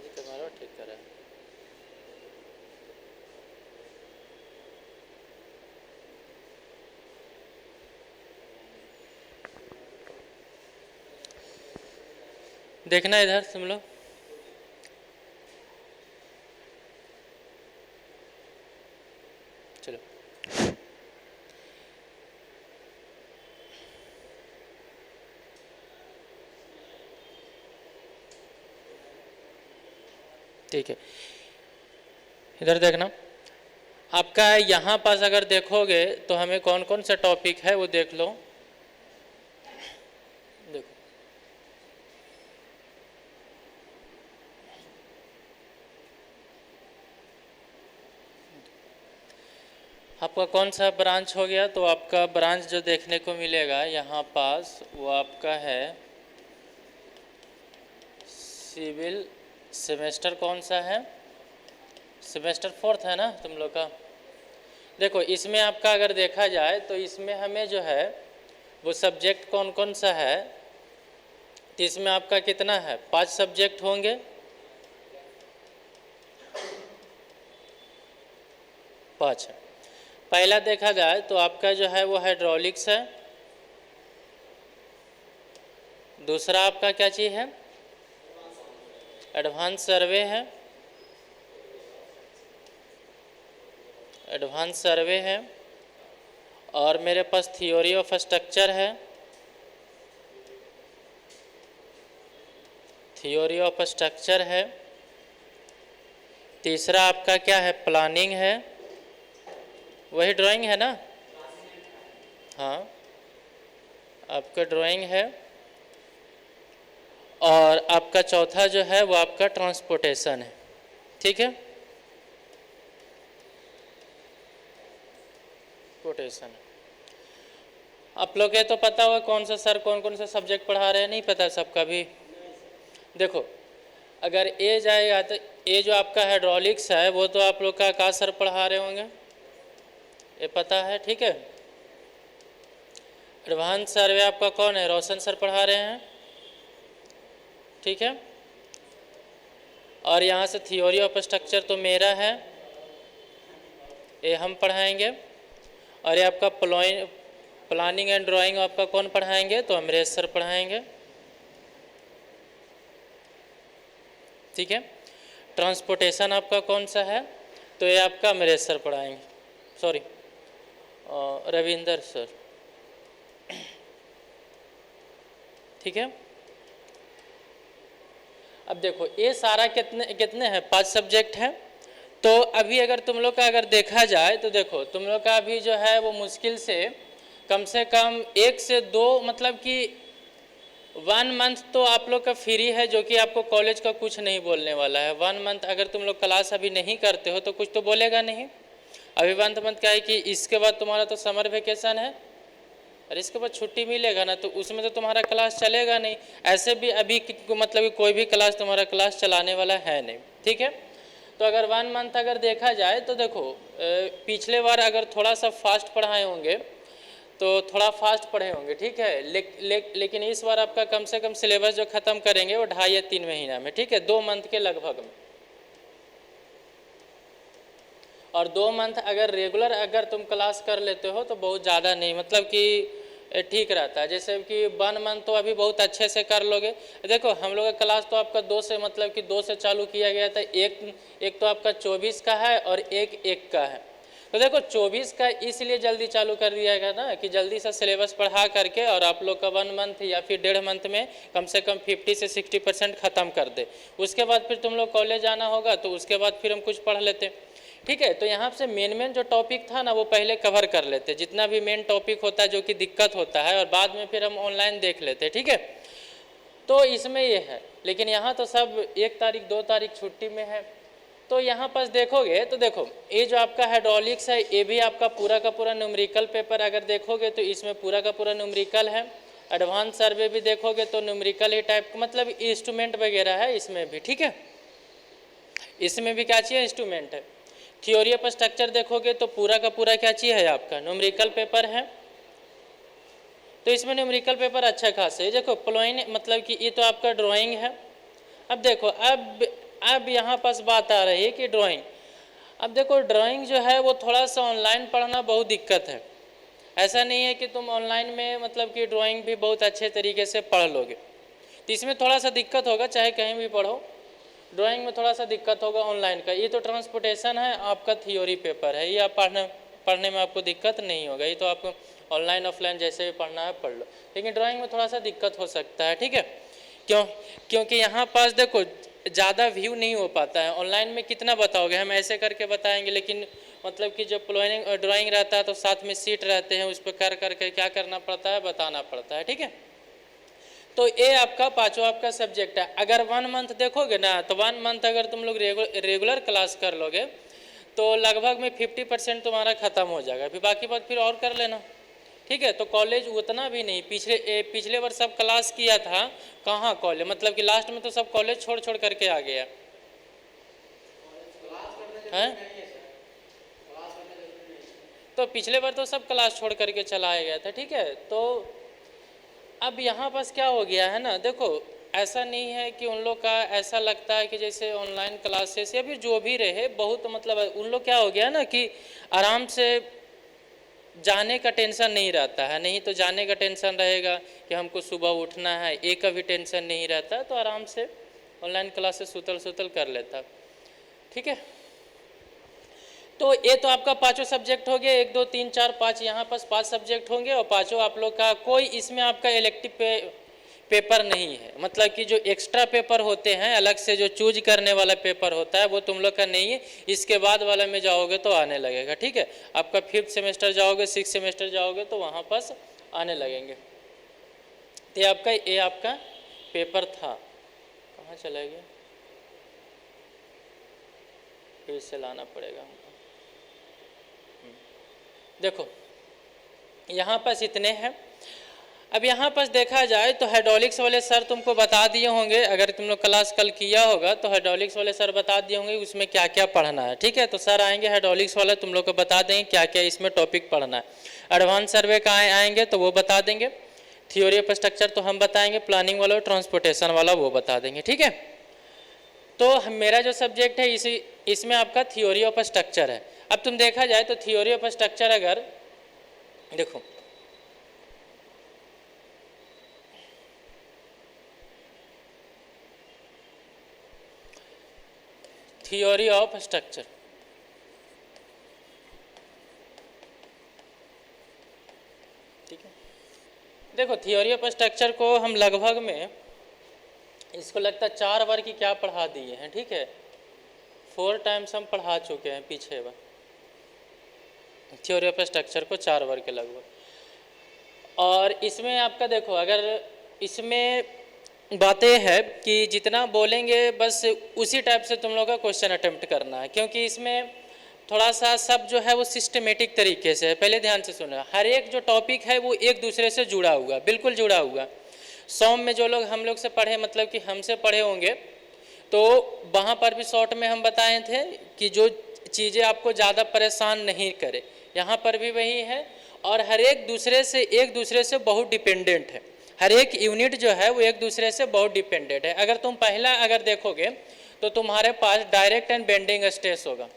अजी कैमरा ठीक करे। देखना इधर तुम लोग। चलो ठीक है, इधर देखना। आपका यहाँ पास अगर देखोगे तो हमें कौन कौन सा टॉपिक है वो देख लो। देखो आपका कौन सा ब्रांच हो गया, तो आपका ब्रांच जो देखने को मिलेगा यहाँ पास वो आपका है सिविल। सेमेस्टर कौन सा है? सेमेस्टर 4 है ना तुम लोग का। देखो इसमें आपका अगर देखा जाए तो इसमें हमें जो है वो सब्जेक्ट कौन कौन सा है, तो इसमें आपका कितना है, 5 सब्जेक्ट होंगे। पाँच है। पहला देखा जाए तो आपका जो है वो हाइड्रोलिक्स है। दूसरा आपका क्या चीज़ है? एडवांस सर्वे है। एडवांस सर्वे है। और मेरे पास थ्योरी ऑफ स्ट्रक्चर है। थ्योरी ऑफ स्ट्रक्चर है। तीसरा आपका क्या है? प्लानिंग है। वही ड्राइंग है ना? हाँ, आपका ड्राइंग है। और आपका चौथा जो है वो आपका ट्रांसपोर्टेशन है। ठीक है, ट्रांसपोर्टेशन। आप लोग के तो पता होगा कौन सा सर कौन कौन सा सब्जेक्ट पढ़ा रहे हैं, नहीं पता सबका भी। देखो अगर ए जाएगा तो ए जो आपका हाइड्रोलिक्स है वो तो आप लोग का आकाश सर पढ़ा रहे होंगे, ये पता है। ठीक है, एडवांस सर्वे आपका कौन है? रोशन सर पढ़ा रहे हैं। ठीक है, और यहाँ से थ्योरी ऑफ स्ट्रक्चर तो मेरा है, ये हम पढ़ाएंगे। और ये आपका प्लानिंग एंड ड्राइंग आपका कौन पढ़ाएंगे? तो अमरेश सर पढ़ाएंगे। ठीक है, ट्रांसपोर्टेशन आपका कौन सा है? तो ये आपका अमरेश सर पढ़ाएंगे, सॉरी रविंदर सर। ठीक है, अब देखो ये सारा कितने कितने हैं? 5 सब्जेक्ट हैं। तो अभी अगर तुम लोग का अगर देखा जाए तो देखो तुम लोग का अभी जो है वो मुश्किल से कम 1 से 2 मतलब कि 1 मंथ तो आप लोग का फ्री है, जो कि आपको कॉलेज का कुछ नहीं बोलने वाला है। 1 मंथ अगर तुम लोग क्लास अभी नहीं करते हो तो कुछ तो बोलेगा नहीं। अभी 1 मंथ क्या है कि इसके बाद तुम्हारा तो समर वेकेशन है और इसके बाद छुट्टी मिलेगा ना, तो उसमें तो तुम्हारा क्लास चलेगा नहीं। ऐसे भी अभी मतलब कोई भी क्लास तुम्हारा क्लास चलाने वाला है नहीं। ठीक है, तो अगर 1 मंथ अगर देखा जाए तो देखो पिछले बार अगर थोड़ा सा फास्ट पढ़ाए होंगे तो थोड़ा फास्ट पढ़े होंगे। ठीक है, लेकिन इस बार आपका कम से कम सिलेबस जो ख़त्म करेंगे वो 2.5 या 3 महीना में। ठीक है, 2 मंथ के लगभग में। और 2 मंथ अगर रेगुलर अगर तुम क्लास कर लेते हो तो बहुत ज़्यादा नहीं, मतलब कि ठीक रहता है। जैसे कि 1 मंथ तो अभी बहुत अच्छे से कर लोगे। देखो हम लोग का क्लास तो आपका 2 से मतलब कि 2 से चालू किया गया था। एक तो आपका 24 का है और एक 1 का है। तो देखो 24 का इसलिए जल्दी चालू कर दिया गया ना कि जल्दी से सिलेबस पढ़ा करके और आप लोग का 1 मंथ या फिर 1.5 मंथ में कम से कम 50 से 60% ख़त्म कर दे। उसके बाद फिर तुम लोग कॉलेज आना होगा तो उसके बाद फिर हम कुछ पढ़ लेते। ठीक है, तो यहाँ से मेन जो टॉपिक था ना वो पहले कवर कर लेते, जितना भी मेन टॉपिक होता है जो कि दिक्कत होता है, और बाद में फिर हम ऑनलाइन देख लेते। ठीक है, तो इसमें ये है। लेकिन यहाँ तो सब 1 तारीख 2 तारीख छुट्टी में है। तो यहाँ पर देखोगे तो देखो ये जो आपका हाइड्रोलिक्स है ये भी आपका पूरा का पूरा न्यूमेरिकल पेपर अगर देखोगे तो इसमें पूरा का पूरा न्यूमेरिकल है। एडवांस सर्वे भी देखोगे तो न्यूमेरिकल ही टाइप का, मतलब इंस्ट्रूमेंट वगैरह है इसमें भी। ठीक है, इसमें भी क्या चाहिए? इंस्ट्रूमेंट है। थ्योरी ऑफ स्ट्रक्चर देखोगे तो पूरा का पूरा क्या चीज़ है? आपका न्यूमेरिकल पेपर है। तो इसमें न्यूमेरिकल पेपर अच्छा खास है। देखो प्लानिंग मतलब कि ये तो आपका ड्राइंग है। अब देखो अब अब यहाँ पास बात आ रही है कि ड्राइंग। अब देखो ड्राइंग जो है वो थोड़ा सा ऑनलाइन पढ़ना बहुत दिक्कत है। ऐसा नहीं है कि तुम ऑनलाइन में मतलब कि ड्राइंग भी बहुत अच्छे तरीके से पढ़ लोगे, तो इसमें थोड़ा सा दिक्कत होगा, चाहे कहीं भी पढ़ो ड्राइंग में थोड़ा सा दिक्कत होगा ऑनलाइन का। ये तो ट्रांसपोर्टेशन है, आपका थियोरी पेपर है, ये आप पढ़ने में आपको दिक्कत नहीं होगा, ये तो आपको ऑनलाइन ऑफलाइन जैसे भी पढ़ना है पढ़ लो। लेकिन ड्राइंग में थोड़ा सा दिक्कत हो सकता है, ठीक है। क्योंकि यहाँ पास देखो ज़्यादा व्यू नहीं हो पाता है। ऑनलाइन में कितना बताओगे, हम ऐसे करके बताएंगे, लेकिन मतलब कि जब प्लानिंग ड्राइंग रहता है तो साथ में सीट रहते हैं, उस पर कर करके क्या करना पड़ता है, बताना पड़ता है, ठीक है। तो ये आपका पांचवा आपका सब्जेक्ट है। अगर 1 मंथ देखोगे ना, तो 1 मंथ अगर तुम लोग रेगुलर क्लास कर लोगे तो लगभग में 50% तुम्हारा खत्म हो जाएगा, फिर बाकी बात फिर और कर लेना, ठीक है। तो कॉलेज उतना भी नहीं, पिछले वर्ष सब क्लास किया था, कहाँ कॉलेज, मतलब कि लास्ट में तो सब कॉलेज छोड़ छोड़ करके आ गया है। तो पिछले बार तो सब क्लास छोड़ करके चलाया गया था, ठीक है। तो अब यहाँ पास क्या हो गया है ना, देखो ऐसा नहीं है कि उन लोग का ऐसा लगता है कि जैसे ऑनलाइन क्लासेस या फिर जो भी रहे बहुत मतलब उन लोग क्या हो गया ना कि आराम से जाने का टेंशन नहीं रहता है। नहीं तो जाने का टेंशन रहेगा कि हमको सुबह उठना है, एक का भी टेंशन नहीं रहता, तो आराम से ऑनलाइन क्लासेस सुतल कर लेता, ठीक है। तो ये तो आपका पांचों सब्जेक्ट हो गए, 1 2 3 4 5, यहाँ पास 5 सब्जेक्ट होंगे और पांचों आप लोग का कोई इसमें आपका इलेक्टिव पेपर नहीं है। मतलब कि जो एक्स्ट्रा पेपर होते हैं अलग से जो चूज करने वाला पेपर होता है वो तुम लोग का नहीं है। इसके बाद वाला में जाओगे तो आने लगेगा, ठीक है। आपका 5th सेमेस्टर जाओगे, 6th सेमेस्टर जाओगे तो वहाँ पास आने लगेंगे। तो ये आपका पेपर था, कहाँ चला गया, फिर से लाना पड़ेगा हमको। देखो यहाँ पास इतने हैं। अब यहाँ पास देखा जाए तो हाइड्रोलिक्स वाले सर तुमको बता दिए होंगे, अगर तुम लोग क्लास कल किया होगा तो हाइड्रोलिक्स वाले सर बता दिए होंगे उसमें क्या क्या पढ़ना है, ठीक है। तो सर आएंगे हाइड्रोलिक्स वाले, तुम लोग को बता देंगे क्या क्या इसमें टॉपिक पढ़ना है। एडवांस सर्वे का आएंगे तो वो बता देंगे, थियोरी ऑफ स्ट्रक्चर तो हम बताएंगे, प्लानिंग वाला ट्रांसपोर्टेशन वाला वो बता देंगे, ठीक है। तो मेरा जो सब्जेक्ट है इसमें आपका थियोरी ऑफ स्ट्रक्चर है। अब तुम देखा जाए तो थियोरी ऑफ स्ट्रक्चर अगर देखो थियोरी ऑफ स्ट्रक्चर, ठीक है। देखो थियोरी ऑफ स्ट्रक्चर को हम लगभग में इसको लगता है 4 बार की क्या पढ़ा दिए हैं, ठीक है। 4 टाइम्स हम पढ़ा चुके हैं पीछे बार थ्योरी ऑफ स्ट्रक्चर को 4 बार के लगभग। और इसमें आपका देखो अगर इसमें बातें है कि जितना बोलेंगे बस उसी टाइप से तुम लोग का क्वेश्चन अटेम्प्ट करना है, क्योंकि इसमें थोड़ा सा सब जो है वो सिस्टमेटिक तरीके से है। पहले ध्यान से सुनो, हर एक जो टॉपिक है वो एक दूसरे से जुड़ा हुआ, बिल्कुल जुड़ा हुआ। सॉम में जो लोग हम लोग से पढ़े, मतलब कि हमसे पढ़े होंगे, तो वहाँ पर भी शॉर्ट में हम बताए थे कि जो चीज़ें आपको ज़्यादा परेशान नहीं करे, यहाँ पर भी वही है। और हर एक दूसरे से बहुत डिपेंडेंट है, हर एक यूनिट जो है वो एक दूसरे से बहुत डिपेंडेंट है। अगर तुम पहला अगर देखोगे तो तुम्हारे पास डायरेक्ट एंड बेंडिंग स्ट्रेस होगा,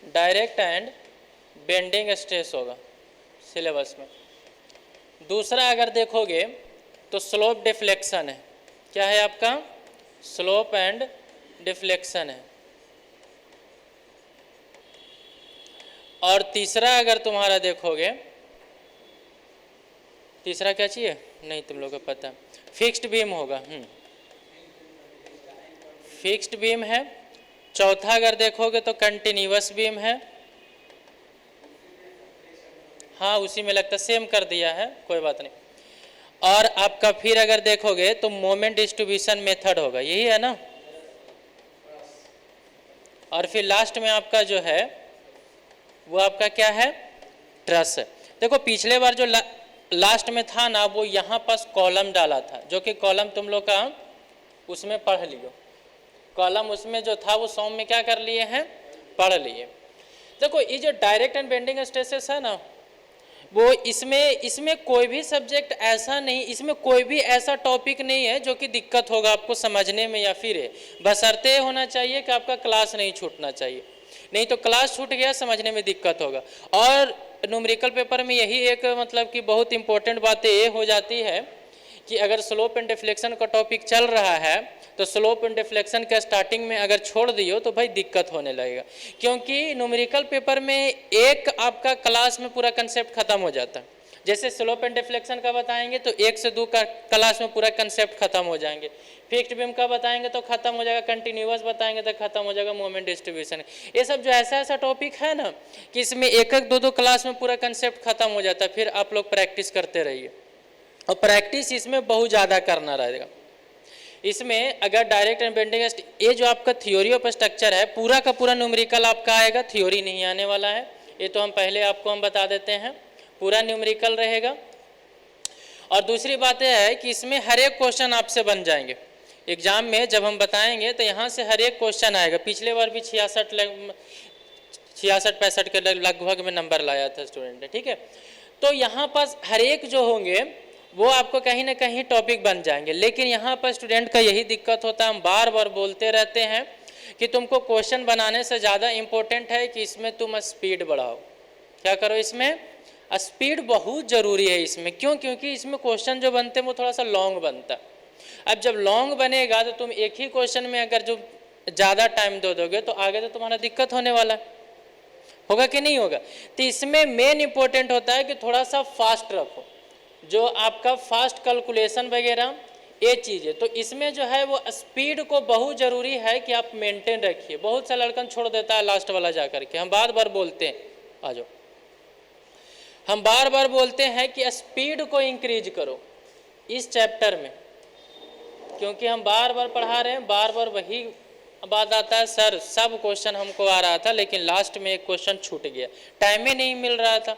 डायरेक्ट एंड बेंडिंग स्ट्रेस होगा सिलेबस में। दूसरा अगर देखोगे तो स्लोप डिफ्लेक्शन है, क्या है आपका, स्लोप एंड डिफ्लेक्शन है। और तीसरा अगर तुम्हारा देखोगे, तीसरा क्या चाहिए, नहीं तुम लोगों को पता, फिक्स्ड बीम होगा, फिक्स्ड बीम है। चौथा अगर देखोगे तो कंटिन्यूअस बीम है, हाँ उसी में लगता, सेम कर दिया है, कोई बात नहीं। और आपका फिर अगर देखोगे तो मोमेंट डिस्ट्रीब्यूशन मेथड होगा, यही है ना। और फिर लास्ट में आपका जो है वो आपका क्या है, ट्रस है। देखो पिछले बार जो लास्ट में था ना, वो यहाँ पास कॉलम डाला था, जो कि कॉलम तुम लोग का उसमें पढ़ लियो, कॉलम उसमें जो था वो सॉम में क्या कर लिए हैं, पढ़ लिए। देखो ये जो डायरेक्ट एंड बेंडिंग स्ट्रेसेस है ना, वो इसमें इसमें कोई भी सब्जेक्ट ऐसा नहीं, इसमें कोई भी ऐसा टॉपिक नहीं है जो कि दिक्कत होगा आपको समझने में या फिर बशर्ते होना चाहिए कि आपका क्लास नहीं छूटना चाहिए, नहीं तो क्लास छूट गया समझने में दिक्कत होगा। और न्यूमेरिकल पेपर में यही एक मतलब कि बहुत इंपॉर्टेंट बातें ये हो जाती है कि अगर स्लोप एंड डिफ्लेक्शन का टॉपिक चल रहा है तो स्लोप एंड डिफ्लेक्शन के स्टार्टिंग में अगर छोड़ दियो तो भाई दिक्कत होने लगेगा, क्योंकि न्यूमेरिकल पेपर में एक आपका क्लास में पूरा कंसेप्ट खत्म हो जाता है। जैसे स्लोप एंड डिफ्लेक्शन का बताएंगे तो 1 से 2 का क्लास में पूरा कंसेप्ट खत्म हो जाएंगे, फिक्स्ड बीम का बताएंगे तो खत्म हो जाएगा, कंटिन्यूअस बताएंगे तो खत्म हो जाएगा, मोमेंट डिस्ट्रीब्यूशन। ये सब जो ऐसा ऐसा टॉपिक है ना कि इसमें 1-1 2-2 क्लास में पूरा कंसेप्ट खत्म हो जाता है। फिर आप लोग प्रैक्टिस करते रहिए, और प्रैक्टिस इसमें बहुत ज़्यादा करना रहेगा। इसमें अगर डायरेक्ट एंड बेंडिंग ये जो आपका थ्योरी ऑफ स्ट्रक्चर है पूरा का पूरा न्यूमेरिकल आपका आएगा, थ्योरी नहीं आने वाला है, ये तो हम पहले आपको हम बता देते हैं, पूरा न्यूमेरिकल रहेगा। और दूसरी बात यह है कि इसमें हर एक क्वेश्चन आपसे बन जाएंगे एग्जाम में, जब हम बताएंगे तो यहाँ से हर एक क्वेश्चन आएगा। पिछले बार भी 66-65 के लगभग में नंबर लाया था स्टूडेंट ने, ठीक है। तो यहाँ पर हर एक जो होंगे वो आपको कहीं ना कहीं टॉपिक बन जाएंगे, लेकिन यहाँ पर स्टूडेंट का यही दिक्कत होता है, हम बार बार बोलते रहते हैं कि तुमको क्वेश्चन बनाने से ज़्यादा इम्पोर्टेंट है कि इसमें तुम स्पीड बढ़ाओ। क्या करो, इसमें स्पीड बहुत ज़रूरी है इसमें। क्यों? क्योंकि इसमें क्वेश्चन जो बनते हैं वो थोड़ा सा लॉन्ग बनता है। अब जब लॉन्ग बनेगा तो तुम एक ही क्वेश्चन में अगर जो ज़्यादा टाइम दे दोगे तो आगे तो तुम्हारा दिक्कत होने वाला है, होगा कि नहीं होगा। तो इसमें मेन इंपॉर्टेंट होता है कि थोड़ा सा फास्ट रखो, जो आपका फास्ट कैलकुलेशन वगैरह ये चीज़ है। तो इसमें जो है वो स्पीड को बहुत ज़रूरी है कि आप मेंटेन रखिए। बहुत सा लड़कन छोड़ देता है लास्ट वाला जा करके, हम बार बार बोलते हैं, आ जाओ, हम बार बार बोलते हैं कि स्पीड को इंक्रीज करो इस चैप्टर में, क्योंकि हम बार बार पढ़ा रहे हैं, बार बार वही बात आता है, सर सब क्वेश्चन हमको आ रहा था लेकिन लास्ट में एक क्वेश्चन छूट गया, टाइम ही नहीं मिल रहा था,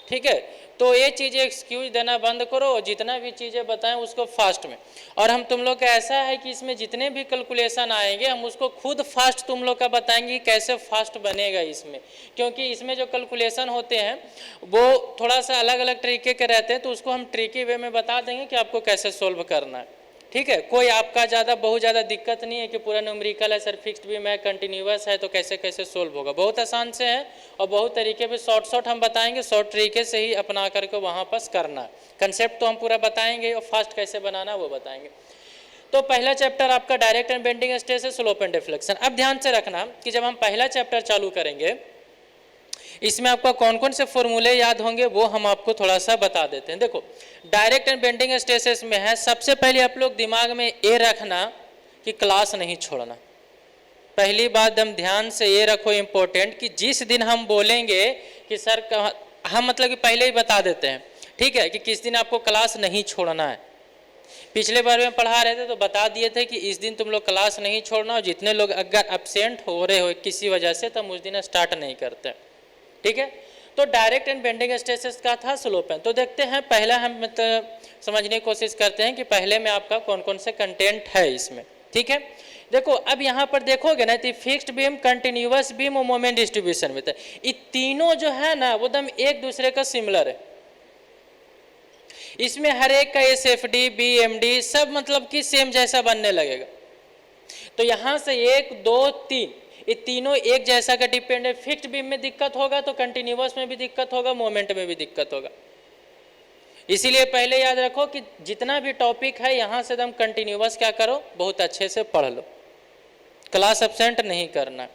ठीक है। तो ये चीज़ें एक्सक्यूज देना बंद करो, और जितना भी चीज़ें बताएं उसको फास्ट में। और हम तुम लोग का ऐसा है कि इसमें जितने भी कैलकुलेशन आएंगे हम उसको खुद फास्ट तुम लोग का बताएंगे कैसे फास्ट बनेगा इसमें, क्योंकि इसमें जो कैलकुलेशन होते हैं वो थोड़ा सा अलग अलग तरीके के रहते हैं, तो उसको हम ट्रिकी वे में बता देंगे कि आपको कैसे सोल्व करना है, ठीक है। कोई आपका बहुत ज़्यादा दिक्कत नहीं है कि पूरा न्यूमेरिकल है सर, फिक्स्ड बीम है, कंटिन्यूअस है, तो कैसे कैसे सोल्व होगा। बहुत आसान से है और बहुत तरीके पे शॉर्ट हम बताएंगे, शॉर्ट तरीके से ही अपना करके वहाँ पर करना है। कंसेप्ट तो हम पूरा बताएंगे और फास्ट कैसे बनाना वो बताएंगे। तो पहला चैप्टर आपका डायरेक्ट एंड बेंडिंग स्ट्रेस है, स्लोप एंड डिफ्लेक्शन। अब ध्यान से रखना कि जब हम पहला चैप्टर चालू करेंगे इसमें आपका कौन कौन से फॉर्मूले याद होंगे वो हम आपको थोड़ा सा बता देते हैं। देखो डायरेक्ट एंड बेंडिंग स्ट्रेसेस में है, सबसे पहले आप लोग दिमाग में ये रखना कि क्लास नहीं छोड़ना। पहली बात हम ध्यान से ये रखो इम्पोर्टेंट कि जिस दिन हम बोलेंगे कि सर हम मतलब कि पहले ही बता देते हैं, ठीक है, कि किस दिन आपको क्लास नहीं छोड़ना है। पिछले बार में पढ़ा रहे थे तो बता दिए थे कि इस दिन तुम लोग क्लास नहीं छोड़ना, और जितने लोग अगर एब्सेंट हो रहे हो किसी वजह से तो हम उस दिन स्टार्ट नहीं करते, ठीक है। तो डायरेक्ट एंड बेंडिंग स्ट्रेसेस का था स्लोप एंड। तो देखते हैं पहला हम मतलब समझने की कोशिश करते हैं कि पहले में आपका कौन कौन से कंटेंट है इसमें, ठीक है। देखो अब यहाँ पर देखोगे ना तो फिक्स्ड बीम, कंटिन्यूअस बीम और मोमेंट डिस्ट्रीब्यूशन में था, ये तीनों जो है ना वो एकदम एक दूसरे का सिमिलर है। इसमें हर एक का SFD BMD सब मतलब कि सेम जैसा बनने लगेगा। तो यहाँ से 1 2 3 ये तीनों एक जैसा का डिपेंड है। फिक्स्ड बीम में दिक्कत होगा तो कंटिन्यूअस में भी दिक्कत होगा, मोमेंट में भी दिक्कत होगा। इसीलिए पहले याद रखो कि जितना भी टॉपिक है यहाँ से एकदम कंटिन्यूअस क्या करो, बहुत अच्छे से पढ़ लो, क्लास एब्सेंट नहीं करना।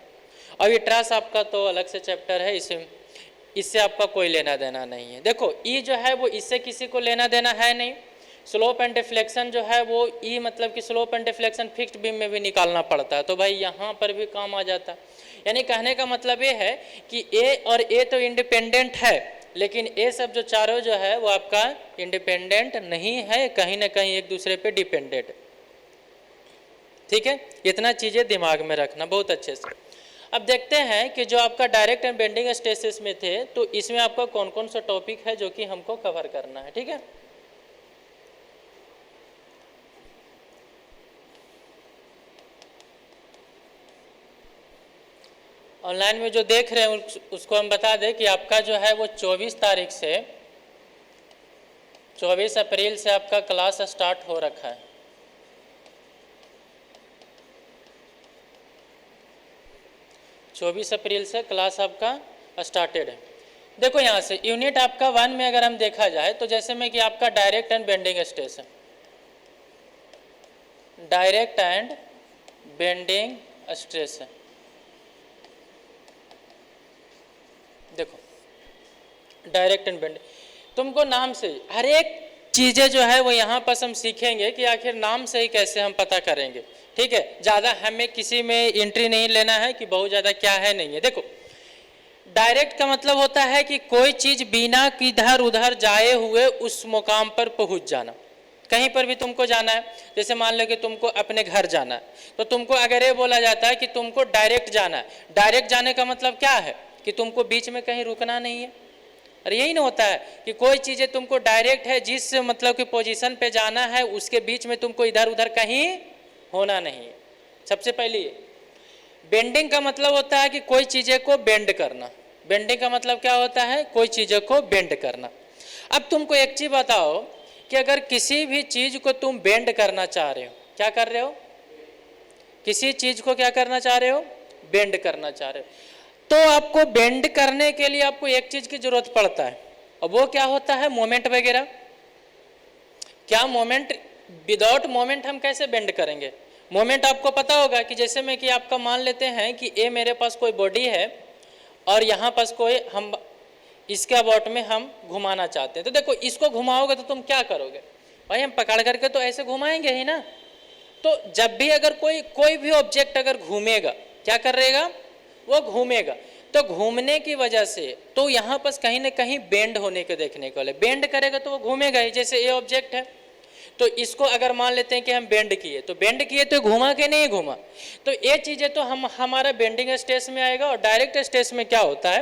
और ये ट्रास आपका तो अलग से चैप्टर है, इससे आपका कोई लेना देना नहीं है। देखो ई जो है वो इससे किसी को लेना देना है नहीं। स्लोप एंड डिफ्लेक्शन जो है वो ई मतलब कि slope and deflection fixed beam में भी निकालना पड़ता है, तो भाई यहाँ पर भी काम आ जाता है। यानी कहने का मतलब ये है कि ए और ए तो इंडिपेंडेंट है, लेकिन ये सब जो चारों जो है वो आपका इंडिपेंडेंट नहीं है, कहीं ना कहीं एक दूसरे पे डिपेंडेंट, ठीक है। इतना चीज़ें दिमाग में रखना बहुत अच्छे से। अब देखते हैं कि जो आपका डायरेक्ट एंड बेंडिंग स्ट्रेसेस में थे तो इसमें आपका कौन कौन सा टॉपिक है जो कि हमको कवर करना है, ठीक है। ऑनलाइन में जो देख रहे हैं उसको हम बता दें कि आपका जो है वो 24 तारीख से 24 अप्रैल से आपका क्लास स्टार्ट हो रखा है। चौबीस अप्रैल से क्लास आपका स्टार्टेड है। देखो यहाँ से यूनिट आपका 1 में अगर हम देखा जाए तो जैसे में कि आपका डायरेक्ट एंड बेंडिंग स्ट्रेस है, डायरेक्ट एंड बेंडिंग स्ट्रेस है। देखो डायरेक्ट एंड बेंडिंग, तुमको नाम से हर एक चीज़ें जो है वो यहाँ पर हम सीखेंगे कि आखिर नाम से ही कैसे हम पता करेंगे। ठीक है, ज़्यादा हमें किसी में एंट्री नहीं लेना है कि बहुत ज़्यादा क्या है नहीं है। देखो डायरेक्ट का मतलब होता है कि कोई चीज़ बिना किधर उधर जाए हुए उस मुकाम पर पहुँच जाना। कहीं पर भी तुमको जाना है, जैसे मान लो कि तुमको अपने घर जाना है, तो तुमको अगर ये बोला जाता है कि तुमको डायरेक्ट जाना है, डायरेक्ट जाने का मतलब क्या है कि तुमको बीच में कहीं रुकना नहीं है। और यही ना होता है कि कोई चीज़ें तुमको डायरेक्ट है, जिस मतलब कि पोजीशन पे जाना है उसके बीच में तुमको इधर उधर कहीं होना नहीं है। सबसे पहले ये बेंडिंग का मतलब होता है कि कोई चीज़ें को बेंड करना। बेंडिंग का मतलब क्या होता है? कोई चीज़ों को बेंड करना। अब तुमको एक चीज़ बताओ कि अगर किसी भी चीज़ को तुम बेंड करना चाह रहे हो, क्या कर रहे हो? किसी चीज़ को क्या करना चाह रहे हो? बेंड करना चाह रहे हो। तो आपको बेंड करने के लिए आपको एक चीज़ की जरूरत पड़ता है, और वो क्या होता है? मोमेंट वगैरह। क्या मोमेंट? विदाउट मोमेंट हम कैसे बेंड करेंगे? मोमेंट आपको पता होगा कि जैसे में कि आपका मान लेते हैं कि ए मेरे पास कोई बॉडी है और यहाँ पास कोई हम इसके अबाउट में हम घुमाना चाहते हैं, तो देखो इसको घुमाओगे तो तुम क्या करोगे भाई? हम पकड़ करके तो ऐसे घुमाएंगे ही ना। तो जब भी अगर कोई भी ऑब्जेक्ट अगर घूमेगा, क्या करेगा? वो घूमेगा। तो घूमने की वजह से तो यहाँ पास कहीं ना कहीं बेंड होने के देखने को मिले। बेंड करेगा तो वो घूमेगा ही। जैसे ये ऑब्जेक्ट है तो इसको अगर मान लेते हैं कि हम बेंड किए, तो बेंड किए तो घुमा के नहीं घुमा, तो ये चीज़ें तो हमारा बेंडिंग स्ट्रेस में आएगा। और डायरेक्ट स्ट्रेस में क्या होता है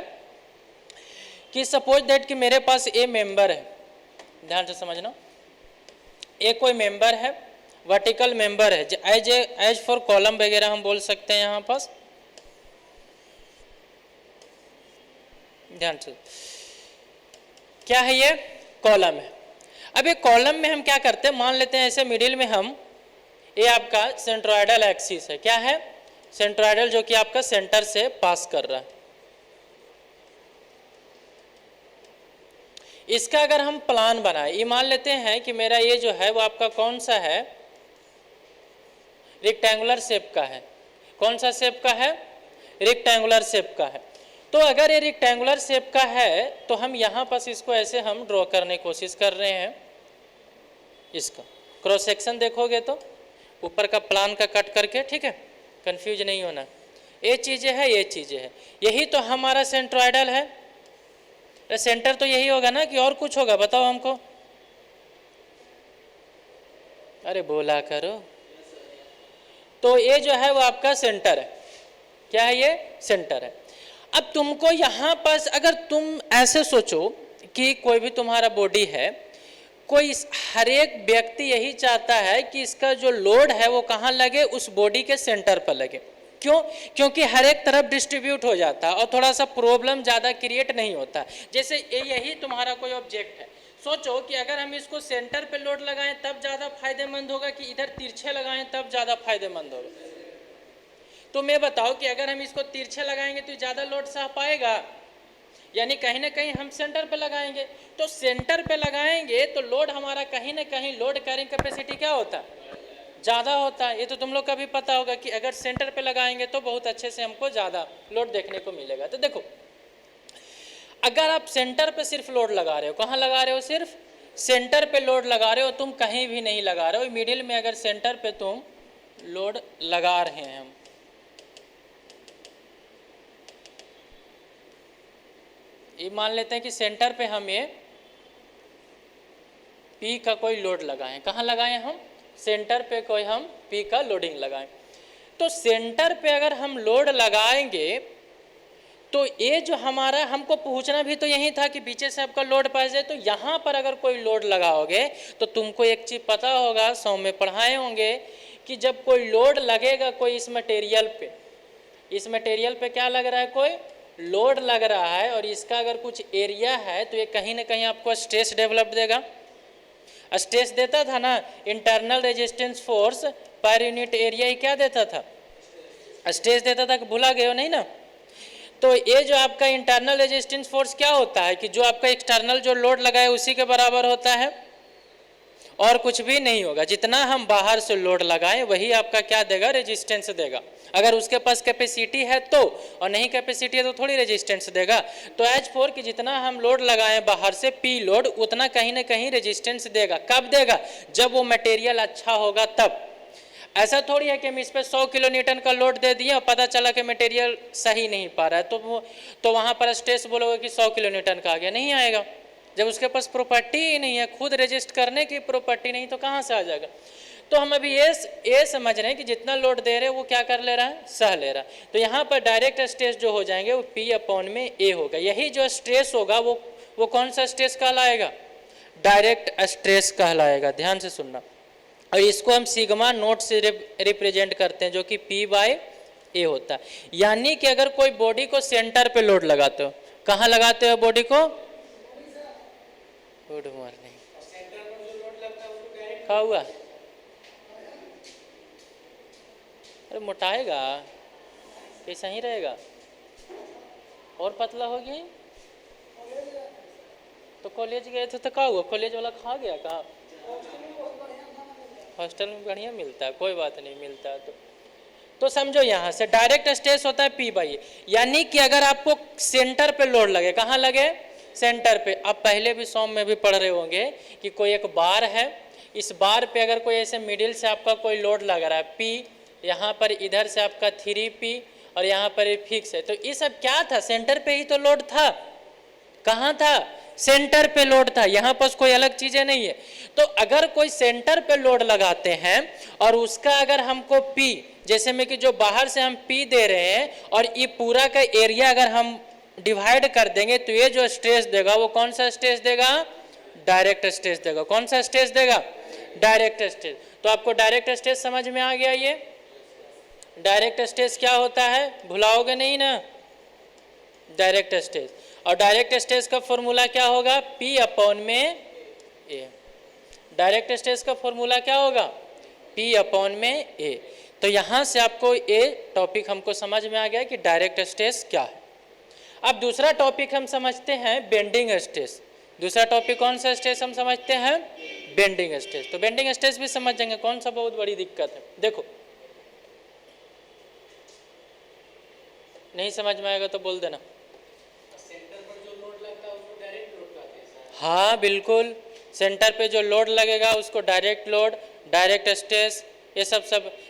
कि सपोज दैट कि मेरे पास ए मेंबर है, ध्यान से समझना, ए कोई मेंबर है, वर्टिकल मेंबर है, एज फॉर कॉलम वगैरह हम बोल सकते हैं यहाँ पास। ध्यान से, क्या है ये? कॉलम है। अब ये कॉलम में हम क्या करते हैं? मान लेते हैं ऐसे मिडिल में हम, ये आपका सेंट्रोइडल एक्सिस है। क्या है? सेंट्रोइडल, जो कि आपका सेंटर से पास कर रहा है। इसका अगर हम प्लान बनाए, ये मान लेते हैं कि मेरा ये जो है वो आपका कौन सा है? रेक्टेंगुलर शेप का है। कौन सा शेप का है? रेक्टेंगुलर शेप का है। तो अगर ये रेक्टेंगुलर शेप का है तो हम यहाँ पास इसको ऐसे हम ड्रॉ करने की कोशिश कर रहे हैं। इसका क्रॉस सेक्शन देखोगे तो ऊपर का प्लान का कट करके, ठीक है, कंफ्यूज नहीं होना। ये चीज़ें है, ये चीज़ें है, यही तो हमारा सेंट्रोइडल है। सेंटर तो यही होगा ना कि और कुछ होगा? बताओ हमको। अरे बोला करो। तो ये जो है वो आपका सेंटर है। क्या है? ये सेंटर है। अब तुमको यहाँ पर अगर तुम ऐसे सोचो कि कोई भी तुम्हारा बॉडी है, कोई हर एक व्यक्ति यही चाहता है कि इसका जो लोड है वो कहाँ लगे? उस बॉडी के सेंटर पर लगे। क्यों? क्योंकि हर एक तरफ डिस्ट्रीब्यूट हो जाता है और थोड़ा सा प्रॉब्लम ज़्यादा क्रिएट नहीं होता। जैसे यही तुम्हारा कोई ऑब्जेक्ट है, सोचो कि अगर हम इसको सेंटर पे लोड लगाएं तब ज़्यादा फायदेमंद होगा कि इधर तिरछे लगाएं तब ज़्यादा फायदेमंद होगा? तो मैं बताओ कि अगर हम इसको तिरछे लगाएंगे तो ज़्यादा लोड सह पाएगा? यानी कहीं ना कहीं हम सेंटर पे लगाएंगे। तो सेंटर पे लगाएंगे तो लोड हमारा कहीं ना कहीं, लोड कैरिंग कैपेसिटी क्या होता है? ज़्यादा होता है। ये तो तुम लोग का भी पता होगा कि अगर सेंटर पे लगाएंगे तो बहुत अच्छे से हमको ज़्यादा लोड देखने को मिलेगा। तो देखो, अगर आप सेंटर पे सिर्फ लोड लगा रहे हो, कहाँ लगा रहे हो? सिर्फ सेंटर पे लोड लगा रहे हो, तुम कहीं भी नहीं लगा रहे हो। मिडिल में अगर सेंटर पे तुम लोड लगा रहे हैं, हम ये मान लेते हैं कि सेंटर पे हम ये P का कोई लोड लगाएं। कहाँ लगाएं? हम सेंटर पे कोई हम P का लोडिंग लगाएं। तो सेंटर पे अगर हम लोड लगाएंगे तो ये जो हमारा, हमको पूछना भी तो यही था कि पीछे से आपका लोड पास जाए। तो यहाँ पर अगर कोई लोड लगाओगे तो तुमको एक चीज़ पता होगा, 100 में पढ़ाए होंगे कि जब कोई लोड लगेगा कोई इस मटेरियल पे, इस मटेरियल पे क्या लग रहा है, कोई लोड लग रहा है, और इसका अगर कुछ एरिया है तो ये कहीं ना कहीं आपको स्ट्रेस डेवलप देगा। स्ट्रेस देता था ना, internal resistance force per unit area ही क्या देता था, स्ट्रेस देता था, कि भुला गए हो नहीं ना। तो ये जो आपका इंटरनल रेजिस्टेंस फोर्स क्या होता है, कि जो आपका एक्सटर्नल जो लोड लगा है उसी के बराबर होता है, और कुछ भी नहीं होगा। जितना हम बाहर से लोड लगाएं वही आपका क्या देगा, रेजिस्टेंस देगा। अगर उसके पास कैपेसिटी है तो, और नहीं कैपेसिटी है तो थोड़ी रेजिस्टेंस देगा। तो H4 कि जितना हम लोड लगाएं बाहर से P लोड, उतना कहीं ना कहीं रेजिस्टेंस देगा। कब देगा, जब वो मटेरियल अच्छा होगा तब। ऐसा थोड़ी है कि हम इस पर 100 किलो न्यूटन का लोड दे दिए और पता चला कि मटेरियल सही नहीं पा रहा है, तो वहाँ पर स्ट्रेस बोलोगे कि 100 किलो न्यूटन का आ गया, नहीं आएगा। जब उसके पास प्रॉपर्टी ही नहीं है, खुद रजिस्ट करने की प्रॉपर्टी नहीं, तो कहाँ से आ जाएगा। तो हम अभी ये समझ रहे हैं कि जितना लोड दे रहे हैं वो क्या कर ले रहा है, सह ले रहा है। तो यहाँ पर डायरेक्ट स्ट्रेस जो हो जाएंगे वो P/A होगा। यही जो स्ट्रेस होगा वो कौन सा स्ट्रेस कहलाएगा, डायरेक्ट स्ट्रेस कहलाएगा। ध्यान से सुनना। और इसको हम सिग्मा नोट से रिप्रेजेंट करते हैं, जो कि P/A होता है। यानी कि अगर कोई बॉडी को सेंटर पे लोड लगाते हो, कहाँ लगाते हो बॉडी को, गुड मॉर्निंग, क्या हुआ, अरे मोटाएगा, कैसा ही रहेगा, और पतला होगी। तो कॉलेज गए थे तो क्या हुआ, कॉलेज वाला खा गया, कहाँ, हॉस्टल में बढ़िया मिलता है, कोई बात नहीं, मिलता है तो समझो यहाँ से डायरेक्ट स्ट्रेस होता है P/A। यानी कि अगर आपको सेंटर पे लोड लगे, कहाँ लगे, सेंटर पे। आप पहले भी सॉम में भी पढ़ रहे होंगे कि कोई एक बार है, इस बार पे अगर कोई ऐसे मिडिल से आपका कोई लोड लग रहा है P, यहाँ पर इधर से आपका 3P, और यहाँ पर ये फिक्स है। तो ये सब क्या था, सेंटर पे ही तो लोड था। कहाँ था, सेंटर पे लोड था, यहाँ पर कोई अलग चीजें नहीं है। तो अगर कोई सेंटर पे लोड लगाते हैं और उसका अगर हमको P, जैसे में कि जो बाहर से हम P दे रहे हैं, और ये पूरा का एरिया अगर हम डिवाइड कर देंगे, तो ये जो स्ट्रेस देगा वो कौन सा स्ट्रेस देगा, डायरेक्ट स्ट्रेस देगा। कौन सा स्ट्रेस देगा, डायरेक्ट स्ट्रेस। तो आपको डायरेक्ट स्ट्रेस समझ में आ गया। ये डायरेक्ट स्ट्रेस क्या होता है, भुलाओगे नहीं ना, डायरेक्ट स्ट्रेस। और डायरेक्ट स्ट्रेस का फॉर्मूला क्या होगा, P/A। डायरेक्ट स्ट्रेस का फॉर्मूला क्या होगा, P/A। तो यहाँ से आपको ये टॉपिक हमको समझ में आ गया कि डायरेक्ट स्ट्रेस क्या है। अब दूसरा टॉपिक हम समझते हैं बेंडिंग स्ट्रेस। दूसरा टॉपिक कौन सा स्ट्रेस हम समझते हैं, बेंडिंग स्ट्रेस। तो बेंडिंग स्ट्रेस भी समझ जाएंगे, कौन सा बहुत बड़ी दिक्कत है। देखो, नहीं समझ में आएगा तो बोल देना। सेंटर पर जो लोड लगता है उसको डायरेक्ट लोड कहते हैं। हाँ बिल्कुल, सेंटर पे जो लोड लगेगा उसको डायरेक्ट लोड, डायरेक्ट स्ट्रेस, ये सब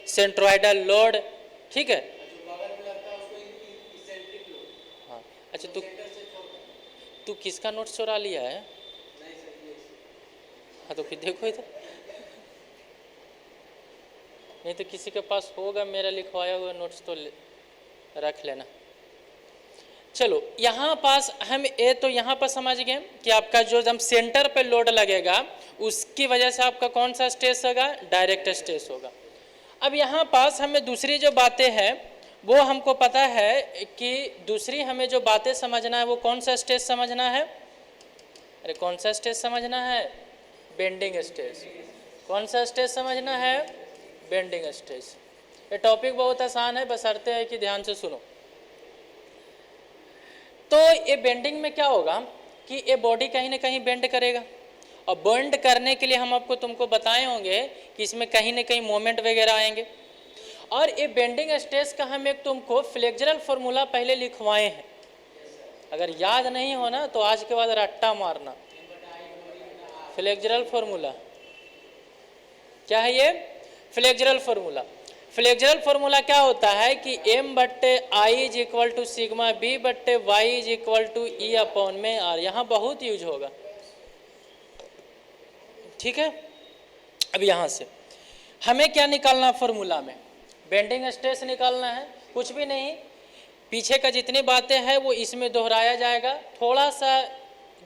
सेंट्रोइडल लोड, ठीक है। हाँ अच्छा, तू किसका नोट चुरा लिया है, हाँ तो फिर देखो इधर, नहीं तो किसी के पास होगा मेरा लिखवाया हुआ नोट्स तो रख लेना। चलो यहाँ पास हम ये तो यहाँ पर समझ गए कि आपका जो हम सेंटर पे लोड लगेगा उसकी वजह से आपका कौन सा स्ट्रेस होगा, डायरेक्ट स्ट्रेस होगा। अब यहाँ पास हमें दूसरी जो बातें हैं वो हमको पता है कि दूसरी हमें जो बातें समझना है वो कौन सा स्ट्रेस समझना है, अरे कौन सा स्ट्रेस समझना है, बेंडिंग स्ट्रेस। कौन सा स्ट्रेस समझना है, बेंडिंग स्ट्रेस। ये टॉपिक बहुत आसान है, बशर्ते है कि ध्यान से सुनो। तो ये बेंडिंग में क्या होगा कि ये बॉडी कहीं ना कहीं बेंड करेगा, और बेंड करने के लिए हम आपको तुमको बताए होंगे कि इसमें कहीं ना कहीं मोमेंट वगैरह आएंगे। और ये बेंडिंग स्ट्रेस का हम एक तुमको फ्लेक्चरल फॉर्मूला पहले लिखवाए हैं, अगर याद नहीं हो ना तो आज के बाद रट्टा मारना। फ्लेक्चरल फॉर्मूला क्या है, ये फ्लेक्चरल फॉर्मूला। फ्लेक्चरल फॉर्मूला क्या होता है कि M/I is equal to sigma B/Y is equal to E/R। यहाँ बहुत यूज होगा, ठीक है। अब यहाँ से हमें क्या निकालना फॉर्मूला में, बेंडिंग स्ट्रेस निकालना है, कुछ भी नहीं, पीछे का जितनी बातें हैं वो इसमें दोहराया जाएगा, थोड़ा सा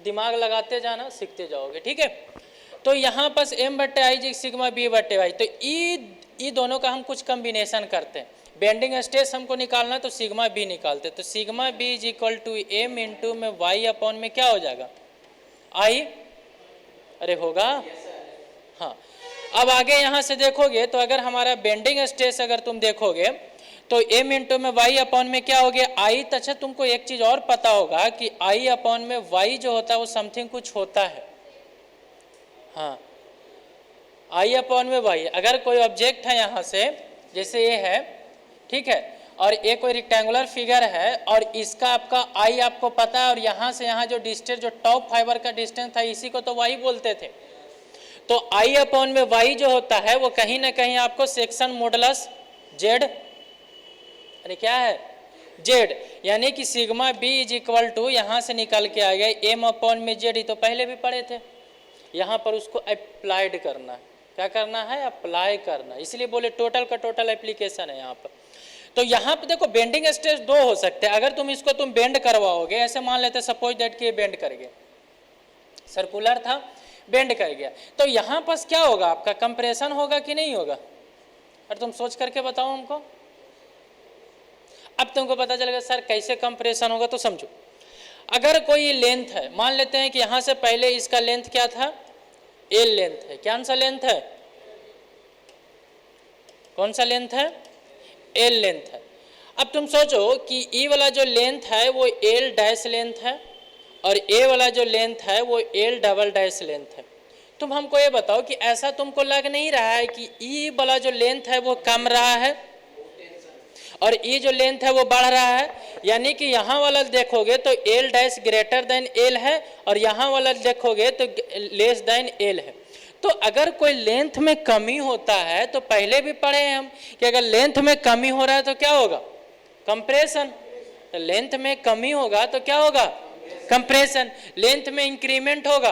दिमाग लगाते जाना, सीखते जाओगे, ठीक है। तो यहाँ पर M/I सिग्मा B/Y, तो ई दोनों का हम कुछ कम्बिनेशन करते हैं। बेंडिंग स्ट्रेस हमको निकालना है तो सिग्मा बी निकालते, तो sigma B is equal to M into में वाई अपॉन में क्या हो जाएगा आई, अरे होगा हाँ। अब आगे यहाँ से देखोगे तो अगर हमारा बेंडिंग स्ट्रेस अगर तुम देखोगे तो m इंटू में y अपॉन में क्या हो गया आई। अच्छा तुमको एक चीज और पता होगा कि i अपॉन में y जो होता है वो समथिंग कुछ होता है, हाँ i अपॉन में y। अगर कोई ऑब्जेक्ट है यहाँ से जैसे ये है, ठीक है, और ये कोई रेक्टेंगुलर फिगर है और इसका आपका i आपको पता है और यहाँ से यहाँ जो डिस्टेंस जो टॉप फाइबर का डिस्टेंस था इसी को तो y बोलते थे, तो i अपॉन में y जो होता है वो कहीं ना कहीं आपको सेक्शन मॉडुलस z, अरे क्या है z, यानी कि sigma b is equal to यहाँ से निकल के आ गया m अपॉन में z, तो पहले भी पढ़े थे, यहाँ पर उसको अप्लाइड करना है, क्या करना है अप्लाई करना, इसलिए बोले टोटल का टोटल एप्लीकेशन है यहाँ पर। तो यहाँ पे देखो बेंडिंग स्ट्रेस दो हो सकते हैं, अगर तुम इसको तुम बेंड करवाओगे, ऐसे मान लेते सपोज दैट कि ये बेंड कर गया, सर्कुलर था बेंड कर गया, तो यहाँ पर क्या होगा आपका कंप्रेशन होगा कि नहीं होगा, और तुम सोच करके बताओ हमको। अब तुमको पता चलेगा सर कैसे कंप्रेशन होगा, तो समझो अगर कोई लेंथ है, मान लेते हैं कि यहाँ से पहले इसका लेंथ क्या था एल लेंथ है, कौन सा लेंथ है, कौन सा लेंथ है एल लेंथ है। अब तुम सोचो कि ई वाला जो लेंथ है वो एल डैश लेंथ है और ए वाला जो लेंथ है वो एल डबल डैश लेंथ है। तुम हमको ये बताओ कि ऐसा तुमको लग नहीं रहा है कि ई वाला जो लेंथ है वो कम रहा है और ई जो लेंथ है वो बढ़ रहा है, यानी कि यहाँ वाला देखोगे तो L dash greater than L है और यहाँ वाला देखोगे तो लेस देन एल है। तो अगर कोई लेंथ में कमी होता है तो पहले भी पढ़े हैं हम कि अगर लेंथ में कमी हो रहा है तो क्या होगा कंप्रेशन, तो लेंथ में कमी होगा तो क्या होगा कंप्रेशन, लेंथ में इंक्रीमेंट होगा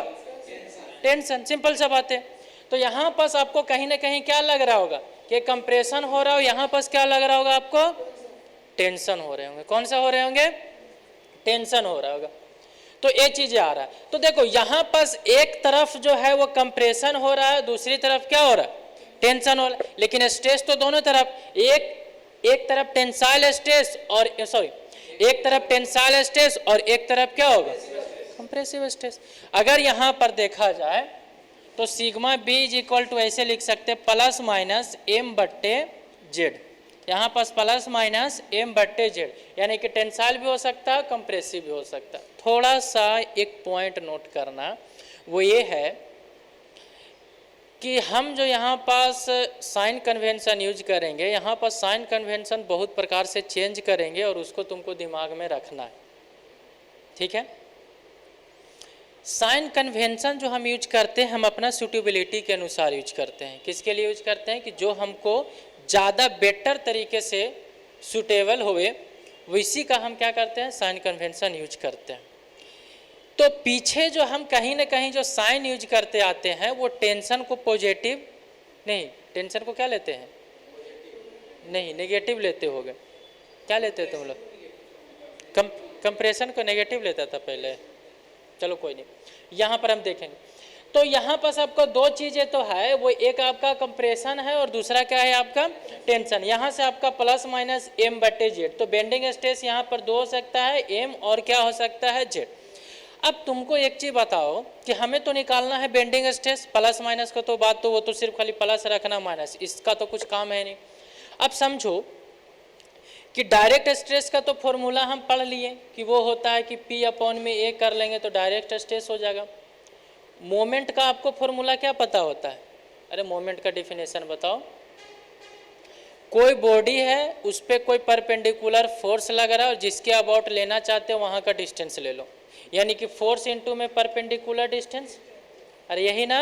टेंशन, सिंपल सा बात है। तो यहाँ पास आपको कहीं ना कहीं क्या लग रहा होगा कि कंप्रेशन हो रहा हो, यहाँ पास क्या लग रहा होगा आपको टेंशन हो रहे होंगे, कौन सा हो रहे होंगे टेंशन हो रहा होगा। तो ये चीजें आ रहा है, तो देखो यहाँ पास एक तरफ जो है वो कंप्रेशन हो रहा है, दूसरी तरफ क्या हो रहा है टेंशन हो रहा है, लेकिन स्ट्रेस तो दोनों तरफ, एक तरफ टेंसाइल स्ट्रेस और सॉरी एक तरफ टेंसाइल स्ट्रेस और एक तरफ क्या होगा कंप्रेसिव स्ट्रेस। अगर यहाँ पर देखा जाए तो sigma B is equal to ऐसे लिख सकते हैं प्लस माइनस एम बट्टे जेड, यहाँ पास प्लस माइनस एम बट्टे जेड, यानी कि टेंसाइल भी हो सकता है कंप्रेसिव भी हो सकता है। थोड़ा सा एक पॉइंट नोट करना वो ये है कि हम जो यहाँ पास साइन कन्वेंशन यूज करेंगे, यहाँ पास साइन कन्वेंशन बहुत प्रकार से चेंज करेंगे और उसको तुमको दिमाग में रखना है, ठीक है। साइन कन्वेंशन जो हम यूज करते हैं हम अपना सूटेबिलिटी के अनुसार यूज करते हैं, किसके लिए यूज करते हैं कि जो हमको ज़्यादा बेटर तरीके से सूटेबल हुए वैसी का हम क्या करते हैं साइन कन्वेंशन यूज करते हैं। तो पीछे जो हम कहीं ना कहीं जो साइन यूज करते आते हैं वो टेंशन को पॉजिटिव नहीं, टेंशन को क्या लेते हैं नहीं नेगेटिव लेते होगे, क्या लेते तुम लोग कंप्रेशन को नेगेटिव लेता था पहले, चलो कोई नहीं, यहाँ पर हम देखेंगे। तो यहाँ पर आपको दो चीज़ें तो है, वो एक आपका कंप्रेशन है और दूसरा क्या है आपका टेंशन। यहाँ से आपका प्लस माइनस एम बटे जेड, तो बेंडिंग स्ट्रेस यहाँ पर दो हो सकता है एम और क्या हो सकता है जेड। अब तुमको एक चीज़ बताओ कि हमें तो निकालना है बेंडिंग स्ट्रेस, प्लस माइनस को तो बात तो वो तो सिर्फ खाली प्लस रखना माइनस, इसका तो कुछ काम है नहीं। अब समझो कि डायरेक्ट स्ट्रेस का तो फॉर्मूला हम पढ़ लिए कि वो होता है कि P अपॉन में A कर लेंगे तो डायरेक्ट स्ट्रेस हो जाएगा। मोमेंट का आपको फॉर्मूला क्या पता होता है, अरे मोमेंट का डिफिनेशन बताओ। कोई बॉडी है उस पर कोई परपेंडिकुलर फोर्स लग रहा है और जिसके अबाउट लेना चाहते हो वहाँ का डिस्टेंस ले लो, यानी कि फोर्स इनटू में परपेंडिकुलर डिस्टेंस, अरे यही ना।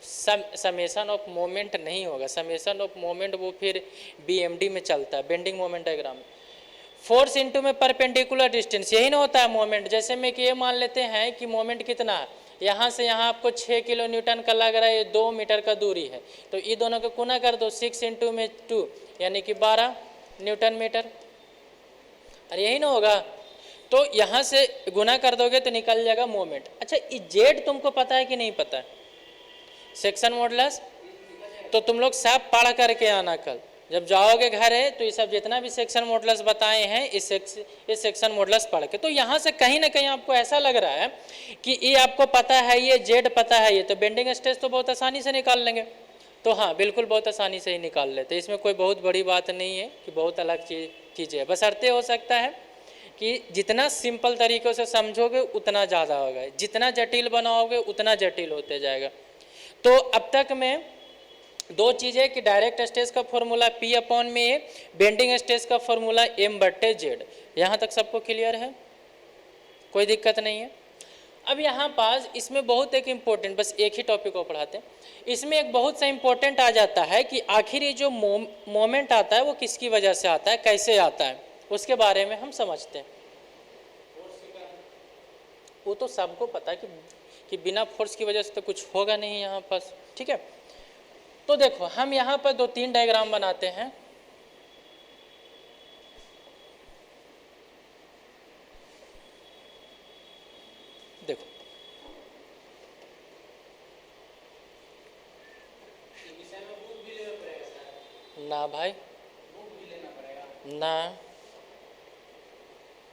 समेशन ऑफ मोमेंट नहीं होगा, समेशन ऑफ मोमेंट वो फिर BMD में चलता है, बेंडिंग मोमेंट डायग्राम में। फोर्स इनटू में परपेंडिकुलर डिस्टेंस यही ना होता है मोमेंट। जैसे में कि ये मान लेते हैं कि मोमेंट कितना है, यहाँ से यहाँ आपको 6 किलो न्यूटन का लग रहा है, ये 2 मीटर का दूरी है, तो ये दोनों को गुना कर दो 6 इंटू में 2 यानी कि 12 न्यूटन मीटर, अरे यही ना होगा। तो यहाँ से गुना कर दोगे तो निकल जाएगा मोमेंट। अच्छा ये जेड तुमको पता है कि नहीं पता है सेक्शन मॉडुलस, तो तुम लोग सब पढ़ करके आना कल, जब जाओगे घर है तो ये सब जितना भी सेक्शन मॉडुलस बताए हैं इस सेक्शन मॉडुलस पढ़ के, तो यहाँ से कहीं ना कहीं आपको ऐसा लग रहा है कि ये आपको पता है, ये जेड पता है, ये तो बेंडिंग स्ट्रेस तो बहुत आसानी से निकाल लेंगे। तो हाँ बिल्कुल बहुत आसानी से ही निकाल लेते, इसमें कोई बहुत बड़ी बात नहीं है कि बहुत अलग चीज़ है। बशर्ते हो सकता है कि जितना सिंपल तरीक़ों से समझोगे उतना ज़्यादा होगा, जितना जटिल बनाओगे उतना जटिल होते जाएगा। तो अब तक मैं दो चीज़ें कि डायरेक्ट स्ट्रेस का फॉर्मूला P/A, बेंडिंग स्ट्रेस का फॉर्मूला M/Z, यहाँ तक सबको क्लियर है, कोई दिक्कत नहीं है। अब यहाँ पास इसमें बहुत एक इम्पोर्टेंट, बस एक ही टॉपिक को पढ़ाते हैं, इसमें एक बहुत सा इम्पोर्टेंट आ जाता है कि आखिर ये जो मोमेंट आता है वो किसकी वजह से आता है, कैसे आता है, उसके बारे में हम समझते हैं। वो तो सबको पता है कि बिना फोर्स की वजह से तो कुछ होगा नहीं यहाँ पास, ठीक है। तो देखो हम यहाँ पर 2-3 डायग्राम बनाते हैं। देखो ना भाई ना,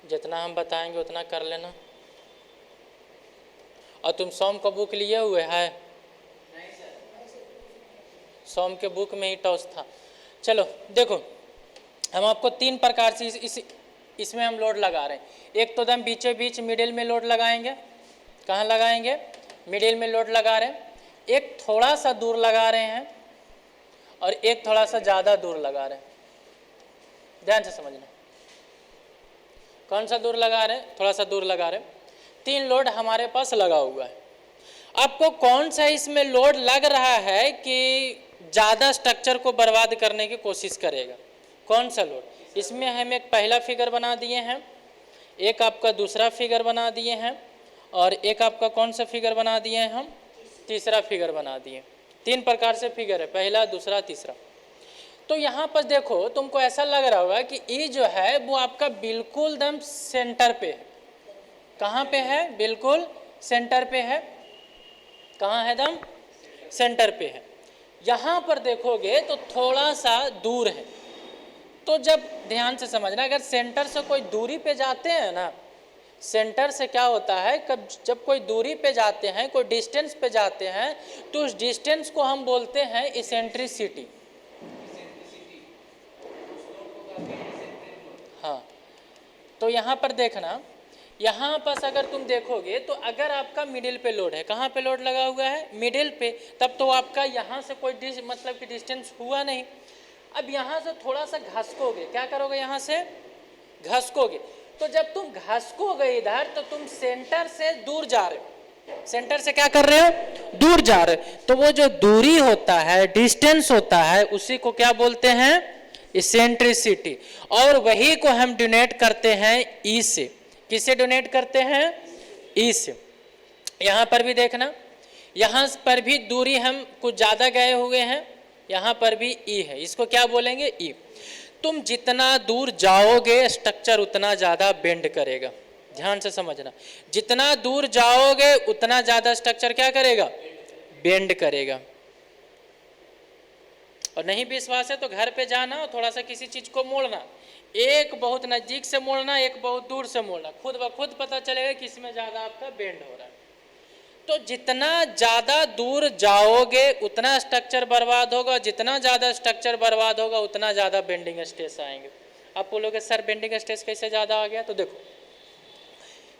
जितना हम बताएंगे उतना कर लेना। और तुम सोम का बुक लिए हुए है? सोम के बुक में ही टॉस था। चलो देखो हम आपको 3 प्रकार से इसमें हम लोड लगा रहे हैं। एक तो दम बीचों बीच मिडिल में लोड लगाएंगे, कहाँ लगाएंगे, मिडिल में लोड लगा रहे हैं। एक थोड़ा सा दूर लगा रहे हैं और एक थोड़ा सा ज़्यादा दूर लगा रहे हैं, ध्यान से समझना। कौन सा दूर लगा रहे हैं, थोड़ा सा दूर लगा रहे हैं। 3 लोड हमारे पास लगा हुआ है। आपको कौन सा इसमें लोड लग रहा है कि ज़्यादा स्ट्रक्चर को बर्बाद करने की कोशिश करेगा, कौन सा लोड? इसमें हम एक पहला फिगर बना दिए हैं, एक आपका दूसरा फिगर बना दिए हैं और एक आपका कौन सा फिगर बना दिए हैं हम, तीसरा फिगर बना दिए। 3 प्रकार से फिगर है, पहला दूसरा तीसरा। तो यहाँ पर देखो तुमको ऐसा लग रहा होगा कि ये जो है वो आपका बिल्कुल दम सेंटर पे है। कहाँ पे है? बिल्कुल सेंटर पे है। कहाँ है? दम सेंटर पे है। यहाँ पर देखोगे तो थोड़ा सा दूर है। तो जब ध्यान से समझना, अगर सेंटर से कोई दूरी पे जाते हैं ना, सेंटर से क्या होता है, जब कोई दूरी पे जाते हैं, कोई डिस्टेंस पे जाते हैं, तो उस डिस्टेंस को हम बोलते हैं इसेंट्रिसिटी। हाँ, तो यहाँ पर देखना, यहाँ पर अगर तुम देखोगे तो अगर आपका मिडिल पे लोड है, कहाँ पे लोड लगा हुआ है? मिडिल पे, तब तो आपका यहाँ से कोई मतलब कि डिस्टेंस हुआ नहीं। अब यहाँ से थोड़ा सा घसकोगे, क्या करोगे? यहाँ से घसकोगे। तो जब तुम घसकोगे इधर तो तुम सेंटर से दूर जा रहे हो। सेंटर से क्या कर रहे हो? दूर जा रहे हो। तो वो जो दूरी होता है, डिस्टेंस होता है, उसी को क्या बोलते हैं? इसेंट्रिसिटी। और वही को हम डोनेट करते हैं ई से। किससे डोनेट करते हैं? ई से। यहाँ पर भी देखना, यहाँ पर भी दूरी हम कुछ ज़्यादा गए हुए हैं, यहाँ पर भी ई है, इसको क्या बोलेंगे? ई। तुम जितना दूर जाओगे स्ट्रक्चर उतना ज़्यादा बेंड करेगा, ध्यान से समझना। जितना दूर जाओगे उतना ज़्यादा स्ट्रक्चर क्या करेगा? बेंड करेगा। और नहीं विश्वास है तो घर पे जाना और थोड़ा सा किसी चीज़ को मोड़ना, एक बहुत नज़दीक से मोड़ना, एक बहुत दूर से मोड़ना, खुद ब खुद पता चलेगा कि इसमें ज़्यादा आपका बेंड हो रहा है। तो जितना ज़्यादा दूर जाओगे उतना स्ट्रक्चर बर्बाद होगा, जितना ज़्यादा स्ट्रक्चर बर्बाद होगा उतना ज़्यादा बेंडिंग स्ट्रेस आएंगे। आप बोलोगे सर बेंडिंग स्ट्रेस कैसे ज़्यादा आ गया? तो देखो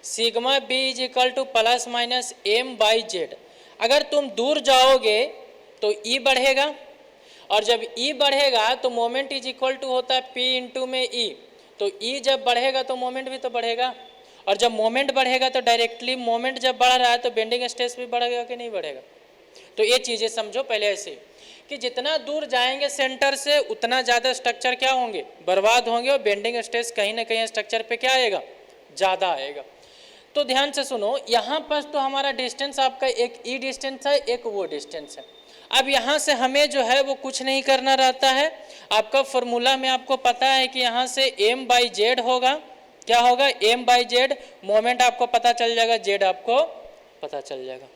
sigma B is equal to plus minus M/Z। अगर तुम दूर जाओगे तो ई बढ़ेगा, और जब ई बढ़ेगा तो मोमेंट इज इक्वल टू होता है P इंटू में ई। तो ई जब बढ़ेगा तो मोमेंट भी तो बढ़ेगा, और जब मोमेंट बढ़ेगा तो डायरेक्टली मोमेंट जब बढ़ रहा है तो बेंडिंग स्ट्रेस भी बढ़ेगा कि नहीं बढ़ेगा? तो ये चीज़ें समझो पहले ऐसे कि जितना दूर जाएंगे सेंटर से उतना ज़्यादा स्ट्रक्चर क्या होंगे? बर्बाद होंगे, और बेंडिंग स्ट्रेस कहीं ना कहीं स्ट्रक्चर पे क्या आएगा? ज़्यादा आएगा। तो ध्यान से सुनो, यहाँ पर तो हमारा डिस्टेंस आपका एक ई डिस्टेंस है, एक वो डिस्टेंस है। अब यहाँ से हमें जो है वो कुछ नहीं करना रहता है। आपका फॉर्मूला में आपको पता है कि यहाँ से M/Z होगा, क्या होगा? M/Z। मोमेंट आपको पता चल जाएगा, Z आपको पता चल जाएगा।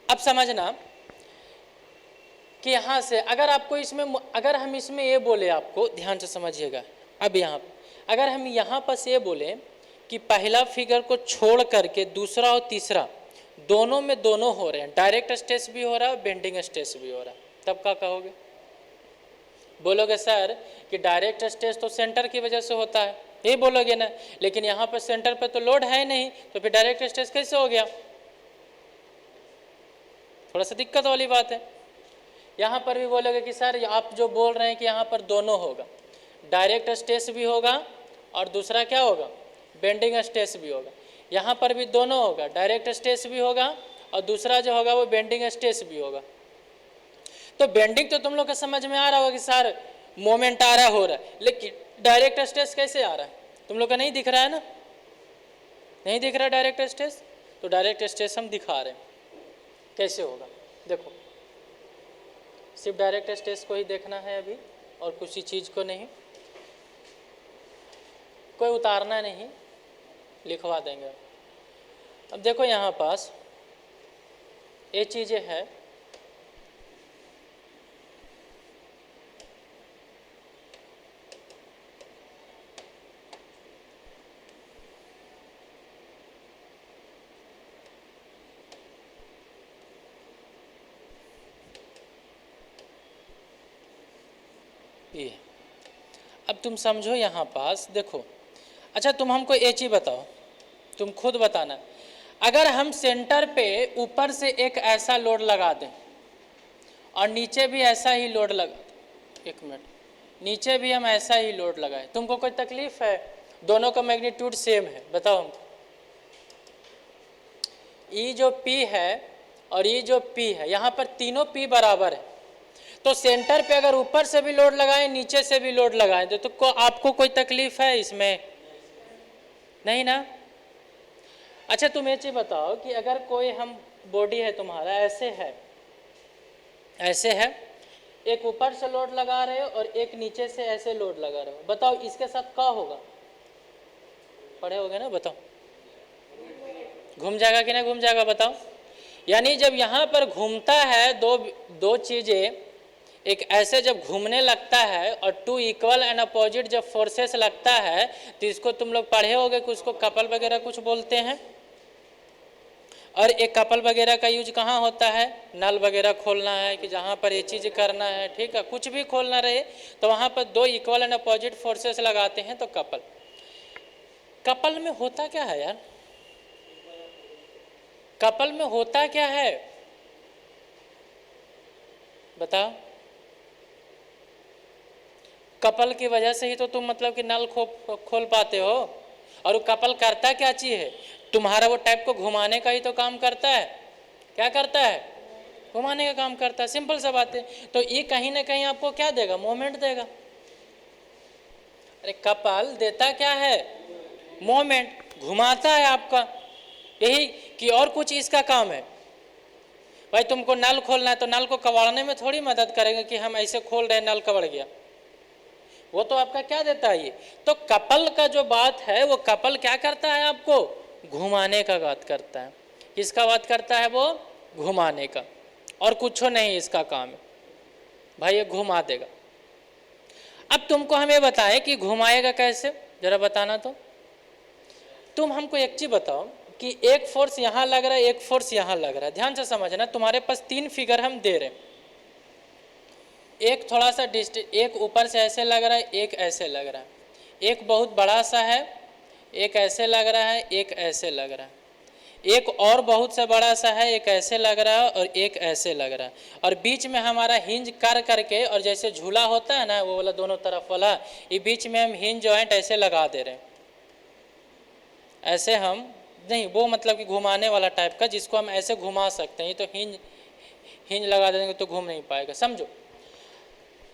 अब समझना कि यहाँ से अगर आपको इसमें, अगर हम इसमें ये बोले, आपको ध्यान से समझिएगा, अब यहाँ अगर हम यहाँ पर से ये बोले कि पहला फिगर को छोड़ करके दूसरा और तीसरा दोनों में दोनों हो रहे हैं, डायरेक्ट स्ट्रेस भी हो रहा है, बेंडिंग स्ट्रेस भी हो रहा है, तब क्या कहोगे? बोलोगे सर कि डायरेक्ट स्ट्रेस तो सेंटर की वजह से होता है, ये बोलोगे ना, लेकिन यहाँ पर सेंटर पे तो लोड है नहीं, तो फिर डायरेक्ट स्ट्रेस कैसे हो गया? थोड़ा सा दिक्कत वाली बात है। यहाँ पर भी बोलोगे कि सर आप जो बोल रहे हैं कि यहाँ पर दोनों होगा, डायरेक्ट स्ट्रेस भी होगा और दूसरा क्या होगा, बेंडिंग स्ट्रेस भी होगा। यहाँ पर भी दोनों होगा, डायरेक्ट स्ट्रेस भी होगा और दूसरा जो होगा वो बेंडिंग स्ट्रेस भी होगा। तो बेंडिंग तो तुम लोग को समझ में आ रहा होगा कि सर मोमेंट आ रहा हो रहा है, लेकिन डायरेक्ट स्ट्रेस कैसे आ रहा है? तुम लोग का नहीं दिख रहा है ना, नहीं दिख रहा है डायरेक्ट स्ट्रेस, तो डायरेक्ट स्ट्रेस हम दिखा रहे हैं, कैसे होगा देखो। सिर्फ डायरेक्ट स्ट्रेस को ही देखना है अभी, और किसी चीज़ को नहीं, कोई उतारना नहीं, लिखवा देंगे। अब देखो यहाँ पास ये चीज़ें है, ये। अब तुम समझो यहाँ पास देखो, अच्छा तुम हमको एक चीज़ बताओ, तुम खुद बताना, अगर हम सेंटर पे ऊपर से एक ऐसा लोड लगा दें और नीचे भी ऐसा ही लोड लगा दें, एक मिनट, नीचे भी हम ऐसा ही लोड लगाएं, तुमको कोई तकलीफ है? दोनों का मैग्नीट्यूड सेम है, बताओ हमको। ये जो P है और ये जो P है, यहाँ पर तीनों P बराबर है, तो सेंटर पे अगर ऊपर से भी लोड लगाएं नीचे से भी लोड लगाएं तो आपको कोई तकलीफ है इसमें? नहीं ना। अच्छा तुम ये चीज़ बताओ कि अगर कोई हम बॉडी है तुम्हारा, ऐसे है, ऐसे है, एक ऊपर से लोड लगा रहे हो और एक नीचे से ऐसे लोड लगा रहे हो, बताओ इसके साथ क्या होगा? पढ़े होगे ना, बताओ घूम जाएगा कि नहीं घूम जाएगा, बताओ। यानी जब यहाँ पर घूमता है दो चीज़ें, एक ऐसे जब घूमने लगता है और टू इक्वल एंड अपोजिट जब फोर्सेस लगता है, तो इसको तुम लोग पढ़े होगे कि उसको कपल वगैरह कुछ बोलते हैं। और एक कपल वगैरह का यूज कहाँ होता है? नल वगैरह खोलना है कि जहाँ पर ये चीज़ करना है, ठीक है, कुछ भी खोलना रहे तो वहाँ पर दो इक्वल एंड अपोजिट फोर्सेस लगाते हैं, तो कपल। कपल में होता क्या है यार? कपल में होता क्या है बताओ? कपल की वजह से ही तो तुम मतलब कि नल खोल पाते हो। और वो कपल करता क्या चीज़ है? तुम्हारा वो टैप को घुमाने का ही तो काम करता है। क्या करता है? घुमाने का काम करता है, सिंपल सा बात है। तो ये कहीं ना कहीं आपको क्या देगा? मोमेंट देगा। अरे कपल देता क्या है? मोमेंट, घुमाता है आपका, यही कि और कुछ इसका काम है। भाई तुमको नल खोलना है तो नल को कबाड़ने में थोड़ी मदद करेंगे कि हम ऐसे खोल रहे नल कबड़ गया, वो तो आपका क्या देता है ये। तो कपल का जो बात है वो कपल क्या करता है? आपको घुमाने का बात करता है। किसका बात करता है? वो घुमाने का, और कुछ नहीं इसका काम है। भाई ये घुमा देगा। अब तुमको हमें बताएं कि घुमाएगा कैसे, जरा बताना। तो तुम हमको एक चीज बताओ कि एक फोर्स यहाँ लग रहा है, एक फोर्स यहाँ लग रहा है। ध्यान से समझना, तुम्हारे पास तीन फिगर हम दे रहे हैं। एक थोड़ा सा डिस्टेंस, एक ऊपर से ऐसे लग रहा है, एक ऐसे लग रहा है, एक बहुत बड़ा सा है, एक ऐसे लग रहा है, एक ऐसे लग रहा है, एक और बहुत सा बड़ा सा है, एक ऐसे लग रहा है और एक ऐसे लग रहा है। और बीच में हमारा हिंज कर करके, और जैसे झूला होता है ना वो वाला दोनों तरफ वाला, ये बीच में हम हिंज जॉइंट ऐसे लगा दे रहे हैं। ऐसे हम नहीं, वो मतलब कि घुमाने वाला टाइप का, जिसको हम ऐसे घुमा सकते हैं। ये तो हिंज लगा देंगे तो घूम नहीं पाएगा, समझो।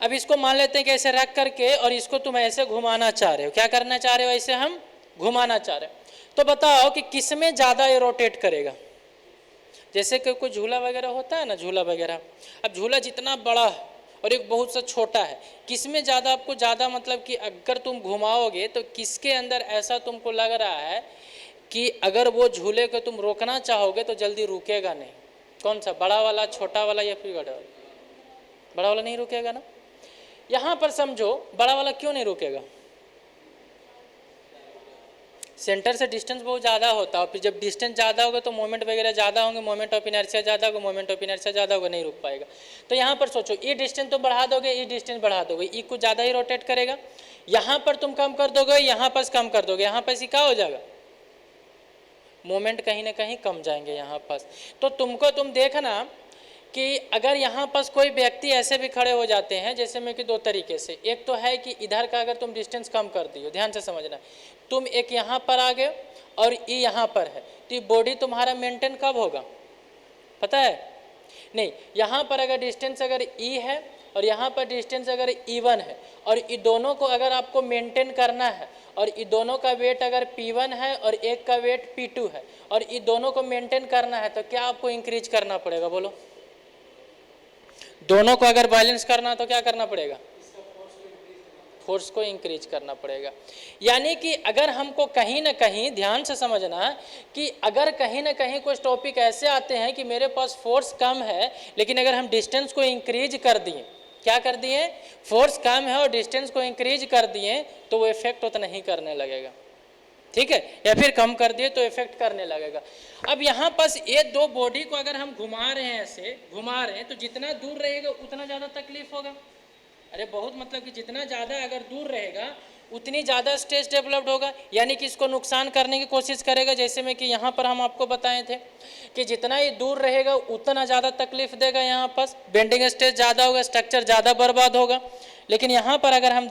अब इसको मान लेते हैं कि ऐसे रख करके, और इसको तुम ऐसे घुमाना चाह रहे हो। क्या करना चाह रहे हो? ऐसे हम घुमाना चाह रहे हो। तो बताओ कि किस में ज़्यादा ये रोटेट करेगा? जैसे कि कोई झूला वगैरह होता है ना, झूला वगैरह, अब झूला जितना बड़ा है और एक बहुत सा छोटा है, किस में ज़्यादा आपको ज़्यादा मतलब कि अगर तुम घुमाओगे तो किसके अंदर ऐसा तुमको लग रहा है कि अगर वो झूले को तुम रोकना चाहोगे तो जल्दी रुकेगा नहीं? कौन सा, बड़ा वाला, छोटा वाला, या फिर बड़ा वाला? बड़ा वाला नहीं रुकेगा ना। यहाँ पर समझो बड़ा वाला क्यों नहीं रुकेगा, सेंटर से डिस्टेंस बहुत ज़्यादा होता है, और फिर जब डिस्टेंस ज़्यादा होगा तो मोमेंट वगैरह ज़्यादा होंगे, मोमेंट ऑफ इनर्शिया ज़्यादा होगा, मोमेंट ऑफ इनर्शिया ज़्यादा होगा, नहीं रुक पाएगा। तो यहाँ पर सोचो ये डिस्टेंस तो बढ़ा दोगे, ये डिस्टेंस बढ़ा दोगे, ये कुछ ज़्यादा ही रोटेट करेगा, यहाँ पर तुम कम कर दोगे, यहाँ पर कम कर दोगे, यहाँ पर क्या हो जाएगा, मोमेंट कहीं ना कहीं कम जाएंगे यहाँ पर। तो तुम देखना कि अगर यहाँ पर कोई व्यक्ति ऐसे भी खड़े हो जाते हैं, जैसे में कि दो तरीके से, एक तो है कि इधर का अगर तुम डिस्टेंस कम कर दियो, ध्यान से समझना, तुम एक यहाँ पर आ गए और ये यहाँ पर है, तो ये बॉडी तुम्हारा मेंटेन कब होगा पता है, नहीं, यहाँ पर अगर डिस्टेंस अगर ई है और यहाँ पर डिस्टेंस अगर E1 है, और ये दोनों को अगर आपको मेंटेन करना है, और ये दोनों का वेट अगर P1 है और एक का वेट P2 है, और ये दोनों को मेंटेन करना है, तो क्या आपको इंक्रीज करना पड़ेगा, बोलो, दोनों को अगर बैलेंस करना तो क्या करना पड़ेगा, फोर्स को इंक्रीज करना पड़ेगा। यानी कि अगर हमको कहीं ना कहीं ध्यान से समझना कि अगर कहीं ना कहीं कुछ टॉपिक ऐसे आते हैं कि मेरे पास फोर्स कम है, लेकिन अगर हम डिस्टेंस को इंक्रीज कर दिए, क्या कर दिए, फोर्स कम है और डिस्टेंस को इंक्रीज कर दिए, तो वो इफेक्ट उतना ही करने लगेगा, ठीक है, या फिर कम कर दिए तो इफेक्ट करने लगेगा। अब यहाँ पास ये दो बॉडी को अगर हम घुमा रहे हैं, ऐसे घुमा रहे हैं, तो जितना दूर रहेगा उतना ज़्यादा तकलीफ होगा, अरे बहुत मतलब कि जितना ज़्यादा अगर दूर रहेगा उतनी ज़्यादा स्ट्रेस डेवलप्ड होगा, यानी कि इसको नुकसान करने की कोशिश करेगा। जैसे में कि यहाँ पर हम आपको बताए थे कि जितना ये दूर रहेगा उतना ज़्यादा तकलीफ देगा, यहाँ पर बेंडिंग स्ट्रेस ज़्यादा होगा, स्ट्रक्चर ज़्यादा बर्बाद होगा। लेकिन यहाँ पर अगर हम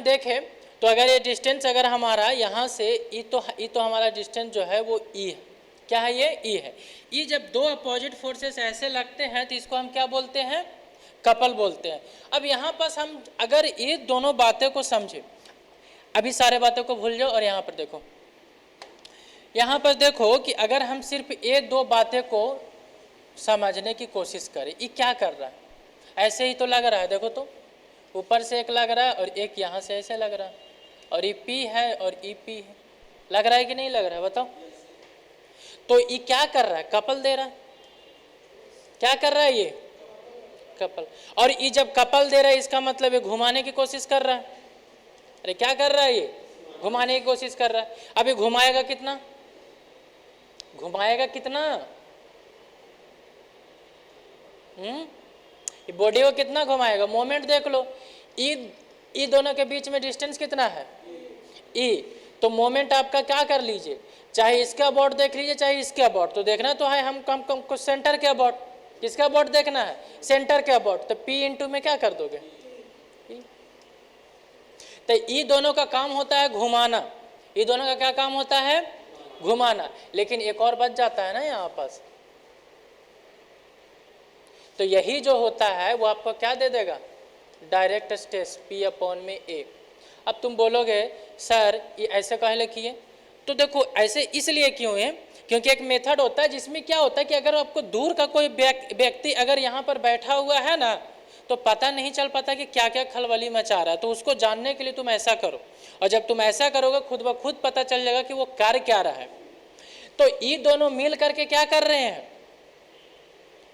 देखें, तो अगर ये डिस्टेंस अगर हमारा यहाँ से ई तो हमारा डिस्टेंस जो है वो ई है, क्या है ये, ई है। ई जब दो अपोजिट फोर्सेस ऐसे लगते हैं तो इसको हम क्या बोलते हैं, कपल बोलते हैं। अब यहाँ पर हम अगर ये दोनों बातें को समझे, अभी सारे बातों को भूल जाओ और यहाँ पर देखो, यहाँ पर देखो कि अगर हम सिर्फ ये दो बातें को समझने की कोशिश करें, ये क्या कर रहा है, ऐसे ही तो लग रहा है, देखो तो ऊपर से एक लग रहा है और एक यहाँ से ऐसे लग रहा है, और ये पी है और ई पी है, लग रहा है कि नहीं लग रहा है, बताओ। तो ये क्या कर रहा है, कपल दे रहा है, क्या कर रहा है ये, कपल। और ये जब कपल दे रहा है इसका मतलब ये घुमाने की कोशिश कर रहा है, अरे क्या कर रहा है ये, घुमाने की कोशिश कर रहा है। अब ये घुमाएगा कितना, ये बॉडी को कितना घुमाएगा, मोमेंट देख लो, ई दोनों के बीच में डिस्टेंस कितना है, ई, तो मोमेंट आपका क्या कर लीजिए, चाहे इसके अबाउट देख लीजिए चाहे इसके अबाउट, तो देखना तो है हम कम कुछ सेंटर के अबाउट, किसके अबाउट देखना है, सेंटर के अबाउट, तो पी इंटू में क्या कर दोगे, तो ई दोनों का काम होता है घुमाना, ई दोनों का क्या काम होता है, घुमाना। लेकिन एक और बच जाता है ना यहाँ पास, तो यही जो होता है वो आपको क्या दे देगा, डायरेक्ट स्ट्रेस P अपॉन में A। अब तुम बोलोगे सर ये ऐसे काहे किए, तो देखो ऐसे इसलिए क्यों है, क्योंकि एक मेथड होता है जिसमें क्या होता है कि अगर आपको दूर का कोई व्यक्ति अगर यहाँ पर बैठा हुआ है ना, तो पता नहीं चल पाता कि क्या क्या खलबली मचा रहा है, तो उसको जानने के लिए तुम ऐसा करो, और जब तुम ऐसा करोगे खुद ब खुद पता चल जाएगा कि वो कर क्या रहा है। तो ये दोनों मिल करके क्या कर रहे हैं,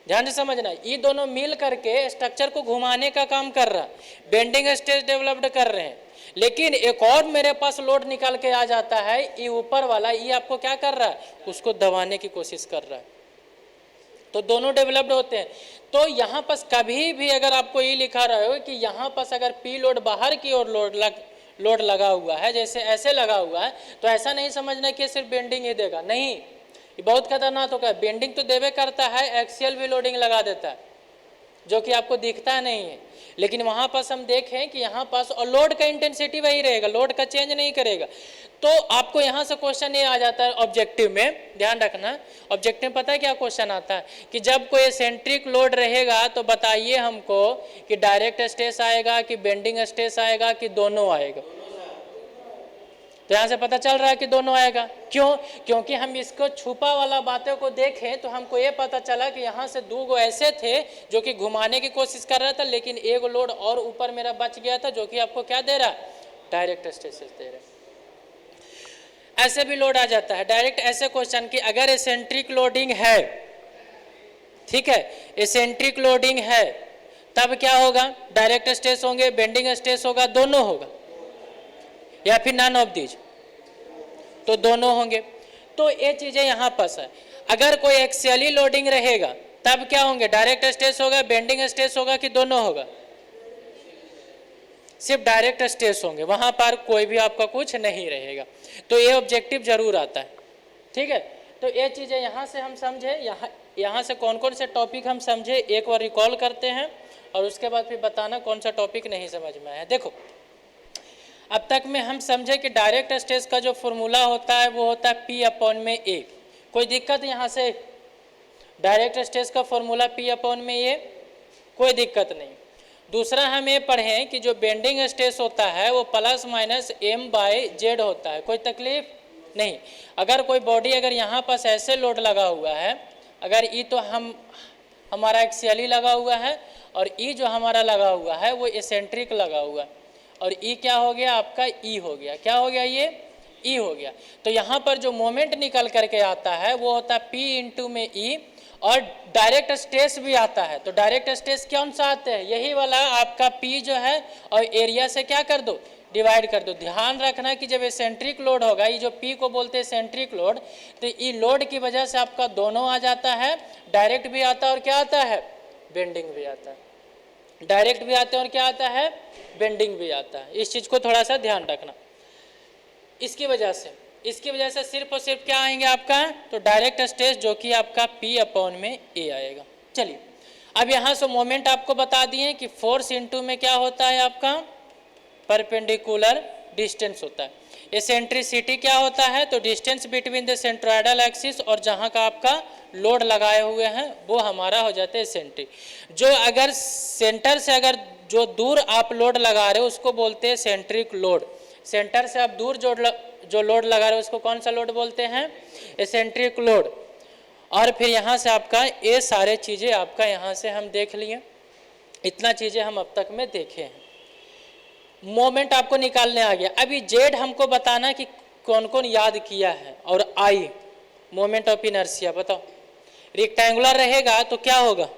ध्यान से समझना, ये दोनों मिल करके स्ट्रक्चर को घुमाने का काम कर रहा है, बेंडिंग स्ट्रेस डेवलप्ड कर रहे हैं। लेकिन एक और मेरे पास लोड निकाल के आ जाता है, ये ऊपर वाला, ये आपको क्या कर रहा है, उसको दबाने की कोशिश कर रहा है, तो दोनों डेवलप्ड होते हैं। तो यहाँ पर कभी भी अगर आपको ये लिखा रहा हो कि यहाँ पर अगर पी लोड बाहर की ओर लोड लगा हुआ है, जैसे ऐसे लगा हुआ है, तो ऐसा नहीं समझना कि सिर्फ बेंडिंग ही देगा, नहीं, ये बहुत खतरनाक होगा। बेंडिंग तो देवे करता है, एक्सियल भी लोडिंग लगा देता है, जो कि आपको दिखता नहीं है। लेकिन वहाँ पास हम देखें कि यहाँ पास और लोड का इंटेंसिटी वही रहेगा, लोड का चेंज नहीं करेगा। तो आपको यहाँ से क्वेश्चन ये आ जाता है ऑब्जेक्टिव में, ध्यान रखना, ऑब्जेक्टिव में पता है क्या क्वेश्चन आता है कि जब कोई एसेंट्रिक लोड रहेगा तो बताइए हमको कि डायरेक्ट स्ट्रेस आएगा कि बेंडिंग स्ट्रेस आएगा कि दोनों आएगा। तो यहाँ से पता चल रहा है कि दोनों आएगा। क्यों? क्योंकि हम इसको छुपा वाला बातों को देखें तो हमको ये पता चला कि यहाँ से दो गो ऐसे थे जो कि घुमाने की कोशिश कर रहा था, लेकिन एक लोड और ऊपर मेरा बच गया था, जो कि आपको क्या दे रहा है, डायरेक्ट स्ट्रेसेस दे रहा है। ऐसे भी लोड आ जाता है डायरेक्ट। ऐसे क्वेश्चन कि अगर एसेंट्रिक लोडिंग है, ठीक है, एसेंट्रिक लोडिंग है, तब क्या होगा, डायरेक्ट स्ट्रेस होंगे, बेंडिंग स्ट्रेस होगा, दोनों होगा, या फिर नन ऑफ दीज, तो दोनों होंगे। तो ये चीजें यहाँ पर है। अगर कोई एक्सियली लोडिंग रहेगा तब क्या होंगे, डायरेक्ट स्ट्रेस होगा, बेंडिंग स्ट्रेस होगा, कि दोनों होगा, सिर्फ डायरेक्ट स्ट्रेस होंगे, वहां पर कोई भी आपका कुछ नहीं रहेगा। तो ये ऑब्जेक्टिव जरूर आता है, ठीक है। तो ये चीजें यहाँ से हम समझे, यहाँ से कौन कौन से टॉपिक हम समझे एक बार रिकॉल करते हैं, और उसके बाद फिर बताना कौन सा टॉपिक नहीं समझ में आया। देखो अब तक में हम समझे कि डायरेक्ट स्ट्रेस का जो फॉर्मूला होता है वो होता है P/A। कोई दिक्कत यहाँ से, डायरेक्ट स्ट्रेस का फॉर्मूला P/A, कोई दिक्कत नहीं। दूसरा हम ये पढ़ें कि जो बेंडिंग स्ट्रेस होता है वो +/M/Z होता है, कोई तकलीफ नहीं। अगर कोई बॉडी अगर यहाँ पास ऐसे लोड लगा हुआ है, अगर ई तो हमारा एक्सियली लगा हुआ है, और ई जो हमारा लगा हुआ है वो एसेंट्रिक लगा हुआ है, और ई क्या हो गया आपका, ई हो गया, क्या हो गया, ये ई हो गया। तो यहाँ पर जो मोमेंट निकल करके आता है वो होता है P/E, और डायरेक्ट स्ट्रेस भी आता है। तो डायरेक्ट स्ट्रेस कौन सा आता है, यही वाला आपका P जो है, और एरिया से क्या कर दो, डिवाइड कर दो। ध्यान रखना कि जब एसेंट्रिक लोड होगा, ये जो P को बोलते हैं एसेंट्रिक लोड, तो ये लोड की वजह से आपका दोनों आ जाता है, डायरेक्ट भी आता है और क्या आता है, बेंडिंग भी आता है। डायरेक्ट भी आते हैं और क्या आता है, बेंडिंग भी आता है। इस चीज़ को थोड़ा सा ध्यान रखना। इसकी वजह से सिर्फ और सिर्फ क्या आएंगे आपका, तो डायरेक्ट स्ट्रेस जो कि आपका P/A आएगा। चलिए अब यहाँ से मोमेंट आपको बता दिए कि फोर्स इनटू में क्या होता है आपका, परपेंडिकुलर डिस्टेंस होता है। एसेंट्रिसिटी क्या होता है, तो distance between the centroidal axis और जहाँ का आपका लोड लगाए हुए हैं वो हमारा हो जाता है एसेंट्रिक। जो अगर सेंटर से अगर जो दूर आप लोड लगा रहे हो उसको बोलते हैं सेंट्रिक लोड। सेंटर से आप दूर जो लोड लगा रहे हो उसको कौन सा लोड बोलते हैं, एसेंट्रिक लोड। और फिर यहाँ से आपका ये सारे चीज़ें आपका यहाँ से हम देख लिए, इतना चीज़ें हम अब तक में देखे हैं। मोमेंट आपको निकालने आ गया। अभी जेड हमको बताना कि कौन कौन याद किया है, और आई मोमेंट ऑफ इनर्शिया बताओ। रेक्टेंगुलर रहेगा तो क्या होगा,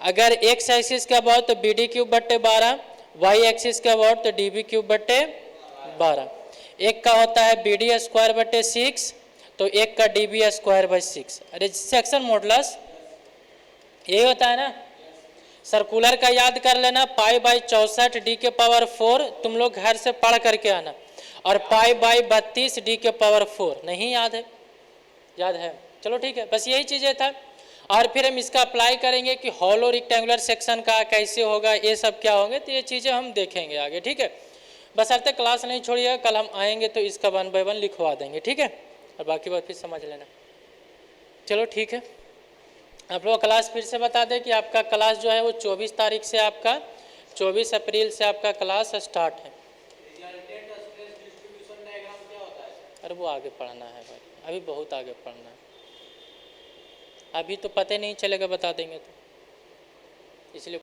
अगर एक्स एक्सिस का अबाउट तो BD³/12, वाई एक्सिस का अबाउट तो DB³/12। एक का होता है BD²/6, तो एक का DB²/6। अरे सेक्शन मॉडुलस यही होता है ना। सर्कुलर का याद कर लेना, π/64 D⁴, तुम लोग घर से पढ़ करके आना, और π/32 D⁴, नहीं याद है, याद है, चलो ठीक है, बस यही चीज़ें था। और फिर हम इसका अप्लाई करेंगे कि हॉलो रेक्टेंगुलर सेक्शन का कैसे होगा, ये सब क्या होंगे, तो ये चीज़ें हम देखेंगे आगे, ठीक है। बस अब तक क्लास नहीं छोड़िएगा, कल हम आएंगे तो इसका 1 बाय 1 लिखवा देंगे, ठीक है, और बाकी बात फिर समझ लेना। चलो ठीक है, आप लोग क्लास फिर से बता दें कि आपका क्लास जो है वो 24 तारीख से, आपका 24 अप्रैल से आपका क्लास स्टार्ट है। अरे वो आगे पढ़ना है भाई, अभी बहुत आगे पढ़ना है, अभी तो पता नहीं चलेगा, बता देंगे तो, इसलिए